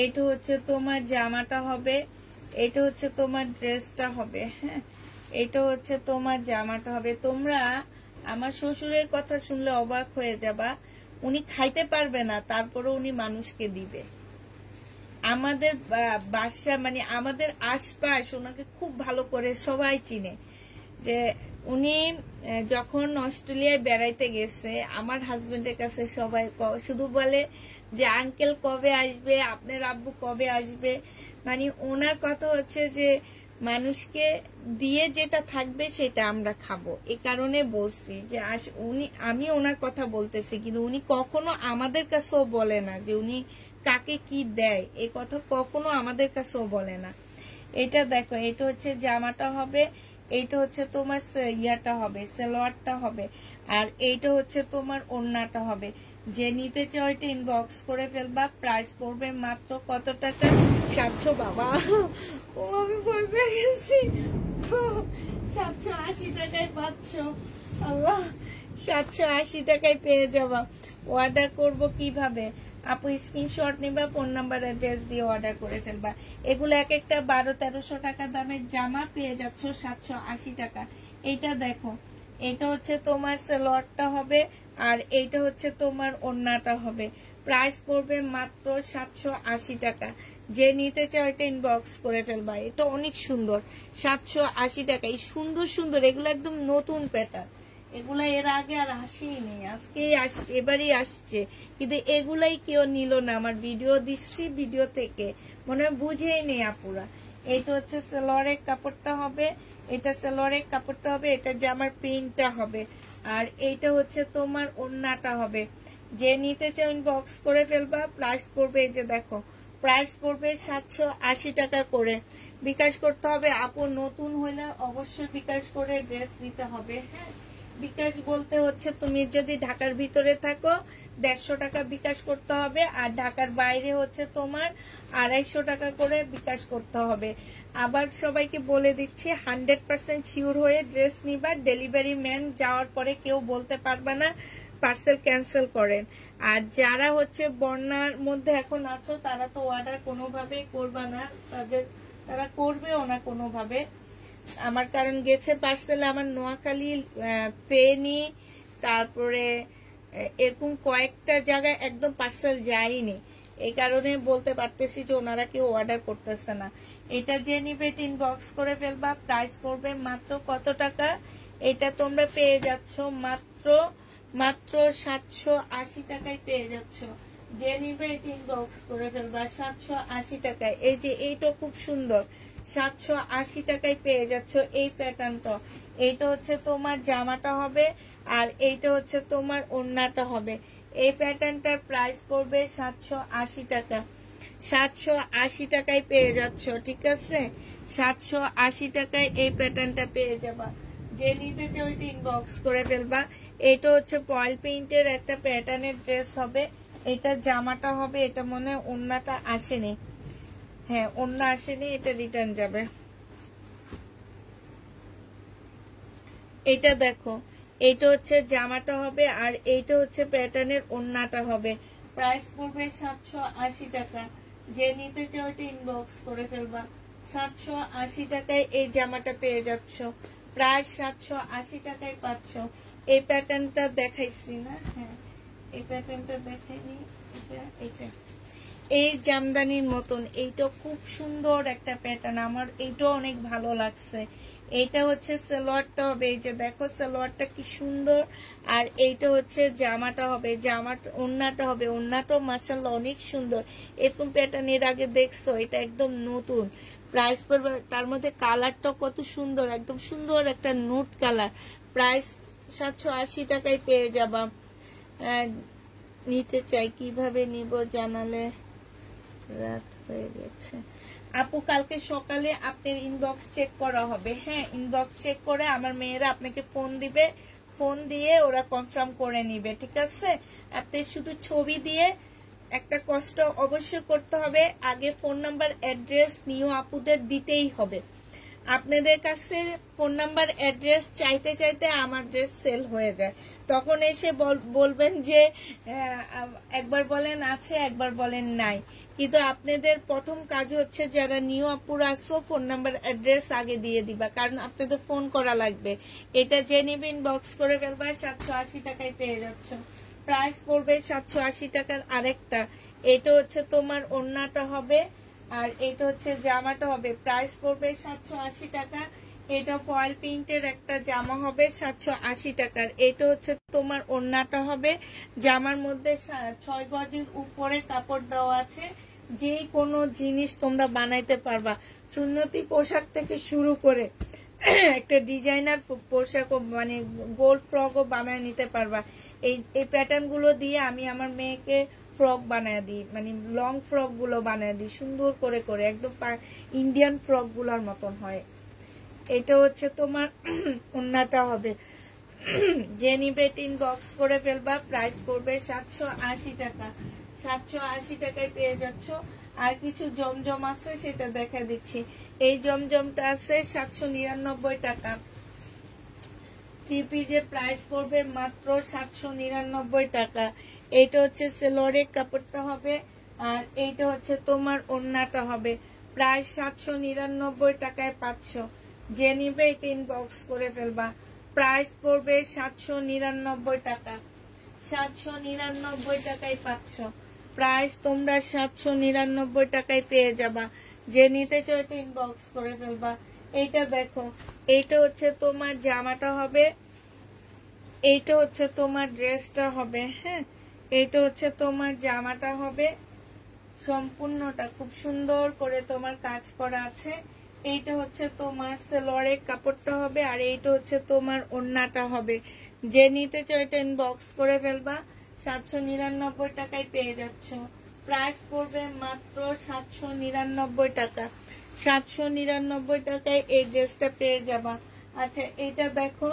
Speaker 2: এটা হচ্ছে তোমার জামাটা হবে। এটা হচ্ছে তোমার ড্রেসটা হবে। হ্যাঁ, এটা হচ্ছে তোমার জামাটা হবে। তোমরা আমার শ্বশুরের কথা শুনলে অবাক হয়ে যাবা। উনি খাইতে পারবে না, তারপরে উনি মানুষকে দিবে। আমাদের বাসা মানে আমাদের আশপাশ ওনাকে খুব ভালো করে সবাই চিনে। যে উনি যখন অস্ট্রেলিয়ায় বেড়াইতে গেছে, আমার হাজবেন্ডের কাছে সবাই শুধু বলে যে আঙ্কেল কবে আসবে, আপনার আব্বু কবে আসবে। মানে ওনার কথা হচ্ছে যে মানুষকে দিয়ে যেটা থাকবে সেটা আমরা খাবো। এই কারণে বলছি যে আমি ওনার কথা বলতেছি, কিন্তু উনি কখনো আমাদের কাছেও বলে না যে উনি কাকে কি দেয়। এই কথা কখনো আমাদের কাছেও বলে না। এটা দেখো, এটা হচ্ছে জামাটা হবে। এইটা হচ্ছে তোমার ইয়াটা হবে, সালোয়ারটা হবে। আর এইটা হচ্ছে তোমার ওড়নাটা হবে। যে নিতে চাও এটা ইনবক্স করে ফেলবা। প্রাইস পড়বে মাত্র কত টাকা? 700। বাবা ও আমি ভয় পেয়ে গেছি। 780 টাকায় পাচ্ছ। আল্লাহ, 780 টাকায় পেয়ে যাবা। অর্ডার করব কিভাবে? আপু স্ক্রিনশট নিবা, ফোন নাম্বার অ্যাড্রেস দিয়ে অর্ডার করে ফেলবা। এগুলো এক একটা 1200-1300 টাকা দামের জামা পেয়ে যাচ্ছ 780 টাকা। এটা দেখো, এটা হচ্ছে তোমার সালোয়ারটা হবে আর এইটা হচ্ছে তোমার ওড়নাটা হবে। প্রাইস পড়বে মাত্র 780 টাকা। যে নিতে চাও এটা ইনবক্স করে ফেলবা। এটা অনেক সুন্দর, 780 টাকা। এই সুন্দর সুন্দর এগুলো একদম নতুন প্যাটার্ন, এগুলা এর আগে আর আসেই নেই, আজকেই আসছে, এবারই আসছে, কিন্তু এগুলাই কেউ নিল না। আমার ভিডিও দিচ্ছি, ভিডিও থেকে মনে হয় বুঝেই নেই আপুরা। এইটা হচ্ছে সালোয়ারের কাপড়টা হবে, এটা সালোয়ারের কাপড়টা হবে, এটা জামার প্রিন্টটা হবে, আর এইটা হচ্ছে তোমার ওড়নাটা হবে। যে নিতে চাও ইনবক্স করে ফেলবা। প্রাইস পড়বে, এই যে দেখো, প্রাইস পড়বে 780 টাকা করে। বিকাশ করতে হবে আপু, নতুন হইলে অবশ্যই বিকাশ করে ড্রেস নিতে হবে। হ্যাঁ, বিকাশ বলতে হচ্ছে তুমি যদি ঢাকার ভিতরে থাকো 150 টাকা বিকাশ করতে হবে, আর ঢাকার বাইরে হচ্ছে তোমার 250 টাকা করে বিকাশ করতে হবে। আবার সবাইকে বলে দিচ্ছি 100% শিওর হয়ে ড্রেস নিবা। ডেলিভারি ম্যান যাওয়ার পরে কেউ বলতে পারবে না পার্সেল ক্যান্সেল করেন। আর যারা হচ্ছে বন্যার মধ্যে এখন আছো তারা তো অর্ডার কোনোভাবেই করবে না, তারা করবেও না কোনোভাবে। আমার কারণ গেছে পার্সেলে আমার নোয়াখালী, ফেনী, তারপরে এরকম কয়েকটা জায়গায় একদম পার্সেল যায়নি। এই কারণে বলতে পারতেছি যে ওনারা কেউ অর্ডার করতেছে না। এটা যে নিবে ইনবক্স করে ফেলবা। প্রাইস পড়বে মাত্র কত টাকা? এটা তোমরা পেয়ে যাচ্ছ মাত্র 780 টাকায় পেয়ে যাচ্ছ। যে নিবে ইনবক্স করে ফেলবা 780 টাকায়। এই যে এইটা খুব সুন্দর, 780 টাকায় পেয়ে যাচ্ছ এই প্যাটার্নটা। এইটা হচ্ছে তোমার জামাটা হবে আর এইটা হচ্ছে তোমার ওড়নাটা হবে। এই প্যাটার্নটার প্রাইস পড়বে 780 টাকা। 780 টাকায় পেয়ে যাচ্ছ, ঠিক আছে? 780 টাকায় এই প্যাটার্নটা পেয়ে যাবা। যে নিতে চাও ওইটা ইনবক্স করে ফেলবা। এটা হচ্ছে ফয়েল পেইন্টের একটা প্যাটার্নের ড্রেস হবে, এটা জামাটা হবে। এটা মনে হয় ওড়নাটা আসেনি, হ্যাঁ ওড়না আসেনি, এটা রিটার্ন যাবে। এটা দেখো, এইটা হচ্ছে জামাটা হবে আর এইটা হচ্ছে প্যাটার্নের ওড়নাটা হবে। প্রাইস পড়বে 780 টাকা। যে নিতে চাও এটা ইনবক্স করে ফেলবা। 780 টাকায় এই জামাটা পেয়ে যাচ্ছ, প্রায় 780 টাকায় পাচ্ছ। এই প্যাটার্নটা দেখাইছি না? হ্যাঁ, এই প্যাটার্নটা দেখাইনি। এটা এই জামদানির মতন, এইটা খুব সুন্দর একটা প্যাটার্ন, আমার এইটা অনেক ভালো লাগছে। এইটা হচ্ছে সালোয়ারটা হবে, এই যে দেখো সালোয়ারটা কি সুন্দর, আর এইটা হচ্ছে জামাটা হবে, জামাটা ওড়নাটা হবে, ওড়নাটাও মাশাআল্লাহ অনেক সুন্দর। এরকম প্যাটার্ন এর আগে দেখছো? এটা একদম নতুন। প্রাইস পড়বে, তার মধ্যে কালারটা কত সুন্দর, একদম সুন্দর একটা নুট কালার। প্রাইস 780 টাকায় পেয়ে যাবা। নিতে চাই, কিভাবে নিব জানালে? রাত হয়ে গেছে আপু, কালকে সকালে আপনার ইনবক্স চেক করা হবে। হ্যাঁ, ইনবক্স চেক করে আমার মেয়েরা আপনাকে ফোন দিবে, ফোন দিয়ে ওরা কনফার্ম করে নিবে, ঠিক আছে? আপনি শুধু ছবি দিয়ে একটা কষ্ট অবশ্যই করতে হবে, আগে ফোন নাম্বার অ্যাড্রেস নিউ আপুদের দিতেই হবে। আপনাদের কাছে ফোন নাম্বার অ্যাড্রেস চাইতে চাইতে আমার ড্রেস সেল হয়ে যায়, তখন এসে বলবেন যে একবার বলেন আছে, একবার বলেন নাই। কিন্তু আপনাদের প্রথম কাজ হচ্ছে যারা নিউ আপুরা আসো ফোন নাম্বার অ্যাড্রেস আগে দিয়ে দিবা, কারণ আপনাদের ফোন করা লাগবে। এটা যে নেবে ইনবক্স করে ফেলবা। 780 টাকায় পেয়ে যাচ্ছ। প্রাইস পড়বে 780 টাকার। আরেকটা, এটা হচ্ছে তোমার ওড়নাটা হবে আর এটা হচ্ছে জামাটা হবে। প্রাইস পড়বে 780 টাকা। এটা ফয়েল প্রিন্টের একটা জামা হবে 780 টাকার। এটা হচ্ছে তোমার ওড়নাটা হবে। জামার মধ্যে 6 গজের উপরে কাপড় দেওয়া আছে। যে কোনো জিনিস তোমরা বানাইতে পারবা, সুন্নতি পোশাক থেকে শুরু করে একটা ডিজাইনার পোশাক, মানে গোল ফ্রকও বানায় নিতে পারবা। এই প্যাটার্ন গুলো দিয়ে আমি আমার মেয়েকে ফ্রক বানায় দিই, মানে লং ফ্রক গুলো বানায় দিই সুন্দর করে করে, একদম ইন্ডিয়ান ফ্রক গুলার মতন হয়। এটা হচ্ছে তোমার ওড়নাটা হবে। যে নিবে ইনবক্স করে ফেলবা। প্রাইস পড়বে 780 টাকা। 780 টাকায় পেয়ে যাচ্ছ। আর কিছু জমজম আছে, সেটা দেখা দিচ্ছি। এই জমজমটা আছে 799 টাকা। 3 পিসের প্রাইস পড়বে মাত্র 799 টাকা। এইটা হচ্ছে সেলোয়ারের কাপড়টা হবে, আর এইটা হচ্ছে তোমার ওড়নাটা হবে। প্রায় 799 টাকায় পাচ্ছ। যে নিবে এটা ইনবক্স করে ফেলবা। প্রাইস পড়বে 799 টাকা। 799 টাকায় পাচ্ছ। প্রাইস তোমরা 799 টাকায় পেয়ে যাবা। যে নিতে চাও এটা ইনবক্স করে ফেলবা। এইটা দেখো, এইটা হচ্ছে তোমার জামাটা হবে, এইটা হচ্ছে তোমার ড্রেসটা হবে। হ্যাঁ, এইটা হচ্ছে তোমার জামাটা হবে, সম্পূর্ণটা খুব সুন্দর করে তোমার কাজ করা আছে। এইটা হচ্ছে তোমার সালোয়ারের কাপড়টা হবে, আর এইটা হচ্ছে তোমার ওড়নাটা হবে। যে নিতে চাও এটা ইনবক্স করে ফেলবা। 799 টাকায় পেয়ে যাচ্ছ। প্রাইস পড়বে মাত্র 799 টাকা। 799 টাকায় এই ড্রেসটা পেয়ে যাবা। আচ্ছা, এইটা দেখো,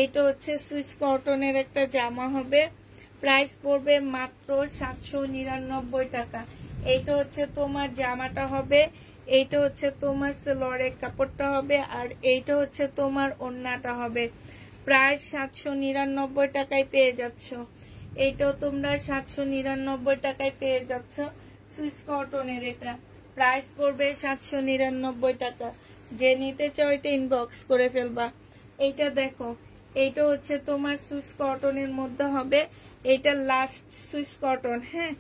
Speaker 2: এইটা হচ্ছে সুইস কটনের একটা জামা হবে। প্রাইস পড়বে মাত্র 799 টাকা। এইটা হচ্ছে তোমার জামাটা হবে, এইটা হচ্ছে তোমার সালোয়ারের কাপড়টা হবে, আর এইটা হচ্ছে তোমার ওড়নাটা হবে। প্রায় 799 টাকায় পেয়ে যাচ্ছ। এইটাও তোমরা 799 টাকায় পেয়ে যাচ্ছ। সুইস কটনের এটা প্রাইস পড়বে 799 টাকা। যে নিতে চাও এটা ইনবক্স করে ফেলবা। এইটা দেখো, এইটা হচ্ছে তোমার সুইস কটনের মধ্যে হবে। এটা লাস্ট সুইস কটন। হ্যাঁ,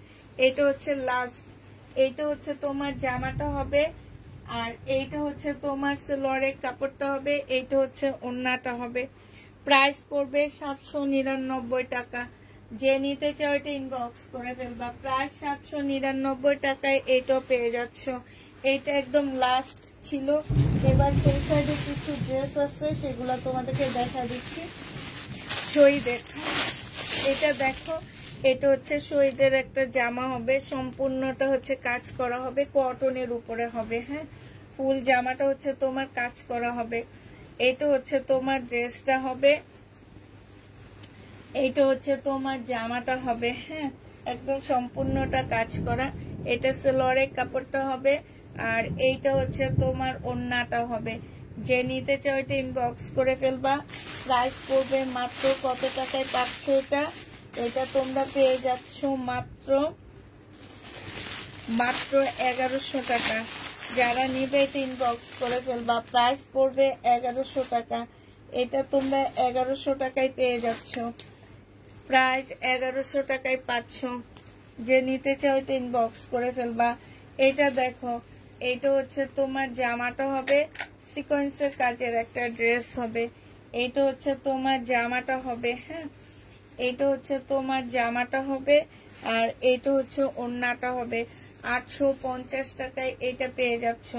Speaker 2: এটা হচ্ছে লাস্ট। এইটা হচ্ছে তোমার জামাটা হবে, আর এইটা হচ্ছে তোমার সালোয়ারের কাপড়টা হবে, এইটা হচ্ছে ওড়নাটা হবে। প্রাইস পড়বে 799 টাকা। যে নিতে চাও এটা ইনবক্স করে ফেলবা। প্রায় 799 টাকায় এইটাও পেয়ে যাচ্ছ। এইটা একদম লাস্ট ছিল। এবার সেই সাইডে কিছু ড্রেস আছে, সেগুলো তোমাদেরকে দেখা দিচ্ছি। শহীদের, এটা দেখো, এটা হচ্ছে শহীদের একটা জামা হবে, সম্পূর্ণটা হচ্ছে কাজ করা হবে, কটনের উপরে হবে। হ্যাঁ, ফুল জামাটা হচ্ছে তোমার কাজ করা হবে। এটা হচ্ছে তোমার ড্রেসটা হবে, এইটা হচ্ছে তোমার জামাটা হবে। হ্যাঁ, একদম সম্পূর্ণটা কাজ করা। এটা সালোয়ারের কাপড়টা হবে, আর এইটা হচ্ছে তোমার ওড়নাটা হবে। যে নিতে চাও এটা ইনবক্স করে ফেলবা। প্রাইস পড়বে মাত্র কত টাকায় পাচ্ছ এটা? এটা তোমরা পেয়ে যাচ্ছ মাত্র 1100 টাকা। যারা নিবে এটা ইনবক্স করে ফেলবা। প্রাইস পড়বে 1100 টাকা। এটা তোমরা 1100 টাকায় পেয়ে যাচ্ছ। প্রাইস 1100 টাকায় পাচ্ছ। যে নিতে চাও এটা ইনবক্স করে ফেলবা। এটা দেখো, এটা হচ্ছে তোমার জামাটা হবে, সিকোয়েন্সের কাজের একটা ড্রেস হবে। এটা হচ্ছে তোমার জামাটা হবে। হ্যাঁ, এটা হচ্ছে তোমার জামাটা হবে, আর এটা হচ্ছে ওড়নাটা হবে। 850 টাকায় এটা পেয়ে যাচ্ছ।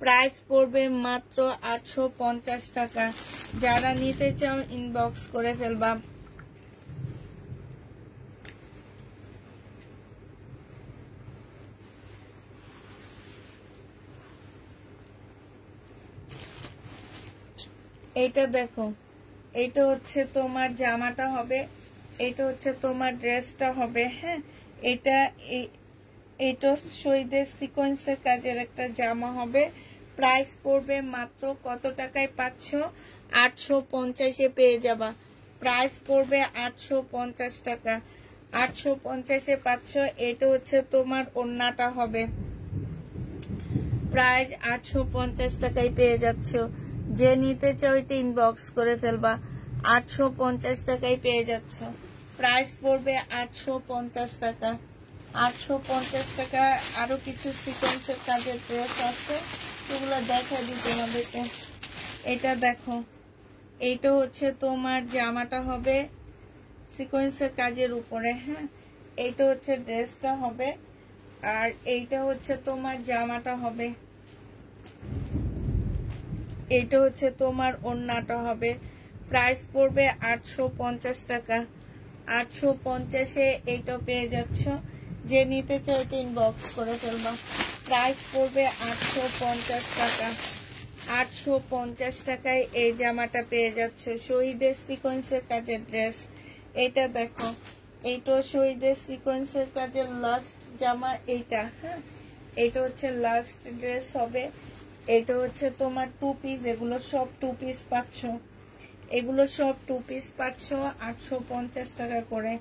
Speaker 2: প্রাইস পড়বে মাত্র 850 টাকা। যারা নিতে চাও ইনবক্স করে ফেলবা। এইটা দেখো, এইটা হচ্ছে তোমার জামাটা হবে, এটা হচ্ছে তোমার ড্রেসটা হবে। হ্যাঁ, এটা শহীদের সিকোয়েন্সের কাজের একটা জামা হবে। প্রাইস পড়বে মাত্র কত টাকায় পাচ্ছ? 850-এ পেয়ে যাবা। প্রাইস পড়বে 850 টাকা। 850-এ পাচ্ছ। এটা হচ্ছে তোমার ওড়নাটা হবে। প্রাইস 850 টাকায় পেয়ে যাচ্ছ। যে নিতে চাও এটা ইনবক্স করে ফেলবা। 850 টাকায় পেয়ে যাচ্ছ। প্রাইস পড়বে 850 টাকা। 850 টাকা। আরো কিছু সিকোয়েন্সের কাজের ড্রেস আছে, সেগুলো দেখা দিই তোমাদেরকে। এটা দেখো, এইটা হচ্ছে তোমার জামাটা হবে সিকোয়েন্সের কাজের উপরে। হ্যাঁ, এইটা হচ্ছে ড্রেসটা হবে, আর এইটা হচ্ছে তোমার জামাটা হবে। এইটা হচ্ছে তোমার ওড়নাটা হবে। প্রাইস পড়বে 850 টাকা। 850-এ এইটা পেয়ে যাচ্ছ। যে নিতে চাও এটা ইনবক্স করে ফেলবা। প্রাইস পড়বে 850 টাকা। 850 টাকায় এই জামাটা পেয়ে যাচ্ছ। শহীদের সিকোয়েন্সের কাজের ড্রেস। এটা দেখো, এইটা শহীদের সিকোয়েন্সের কাজের লাস্ট জামা এইটা। হ্যাঁ, এটা হচ্ছে লাস্ট ড্রেস হবে। এটা হচ্ছে তোমার 2 পিস। এগুলো সব 2 পিস পাচ্ছ। এগুলো সব 2 পিস পাচ্ছ 850 টাকা করে।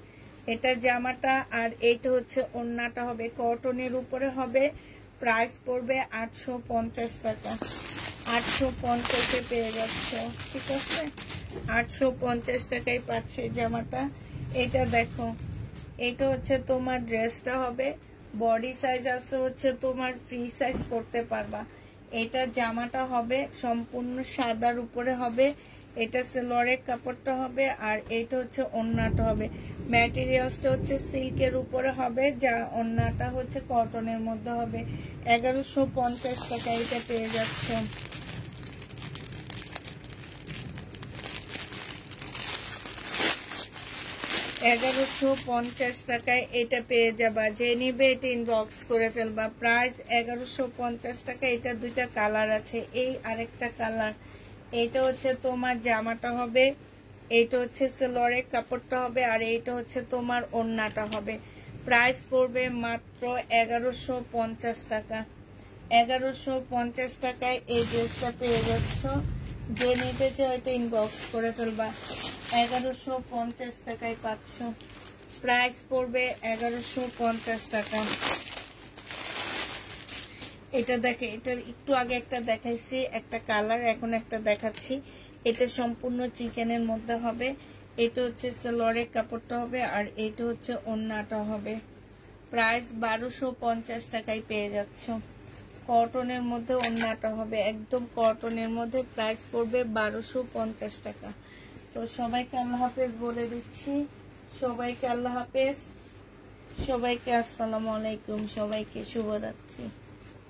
Speaker 2: এটা জামাটা, আর এইটা হচ্ছে ওড়নাটা হবে কটনের উপরে হবে। প্রাইস পড়বে 850 টাকা। 850-এ পেয়ে যাচ্ছ, ঠিক আছে? 850 টাকায় পাচ্ছ এই জামাটা। এটা দেখো, এটা হচ্ছে তোমার ড্রেসটা হবে, বডি সাইজ আছে হচ্ছে তোমার ফ্রি সাইজ করতে পারবা। এটা জামাটা হবে সম্পূর্ণ সাদার উপরে হবে, এটা সেলোয়ারের কাপড়টা হবে, আর এটা হচ্ছে ওড়নাটা হবে। ম্যাটেরিয়ালসটা হচ্ছে সিল্কের উপরে হবে, যা ওড়নাটা হচ্ছে কটনের মধ্যে হবে। 1150 টাকা এটা পেয়ে যাচ্ছ। 1150 টাকায় এটা পেয়ে যাবা। যে নিবে এটা ইনবক্স করে ফেলবা। প্রাইস 1150 টাকা। এটা দুইটা কালার আছে, এই আরেকটা কালার। এটা হচ্ছে তোমার জামাটা হবে, এইটা হচ্ছে সেলোয়ারের কাপড়টা হবে, আর এইটা হচ্ছে তোমার ওড়নাটা হবে। প্রাইস পড়বে মাত্র 1150 টাকা। 1150 টাকায় এই ড্রেসটা পেয়ে যাচ্ছ। যে নিতে চাও এটা ইনবক্স করে ফেলবা। 1150 টাকায় পাচ্ছ। প্রাইস পড়বে 1150 টাকা। এটা দেখে, এটার একটু আগে একটা দেখাইছি একটা কালার, এখন একটা দেখাচ্ছি। এটা সম্পূর্ণ চিকেনের মধ্যে হবে, এটা হচ্ছে সালোয়ারের কাপড়টা হবে, আর এটা হচ্ছে ওড়নাটা হবে। প্রাইস 1250 টাকায় পেয়ে যাচ্ছ। কটনের মধ্যে ওড়নাটা হবে, একদম কটনের মধ্যে। প্রাইস পড়বে 1250 টাকা। তো সবাইকে আল্লাহ হাফেজ বলে দিচ্ছি। সবাইকে আল্লাহ হাফেজ, সবাইকে আসসালামু আলাইকুম, সবাইকে শুভরাত্রি।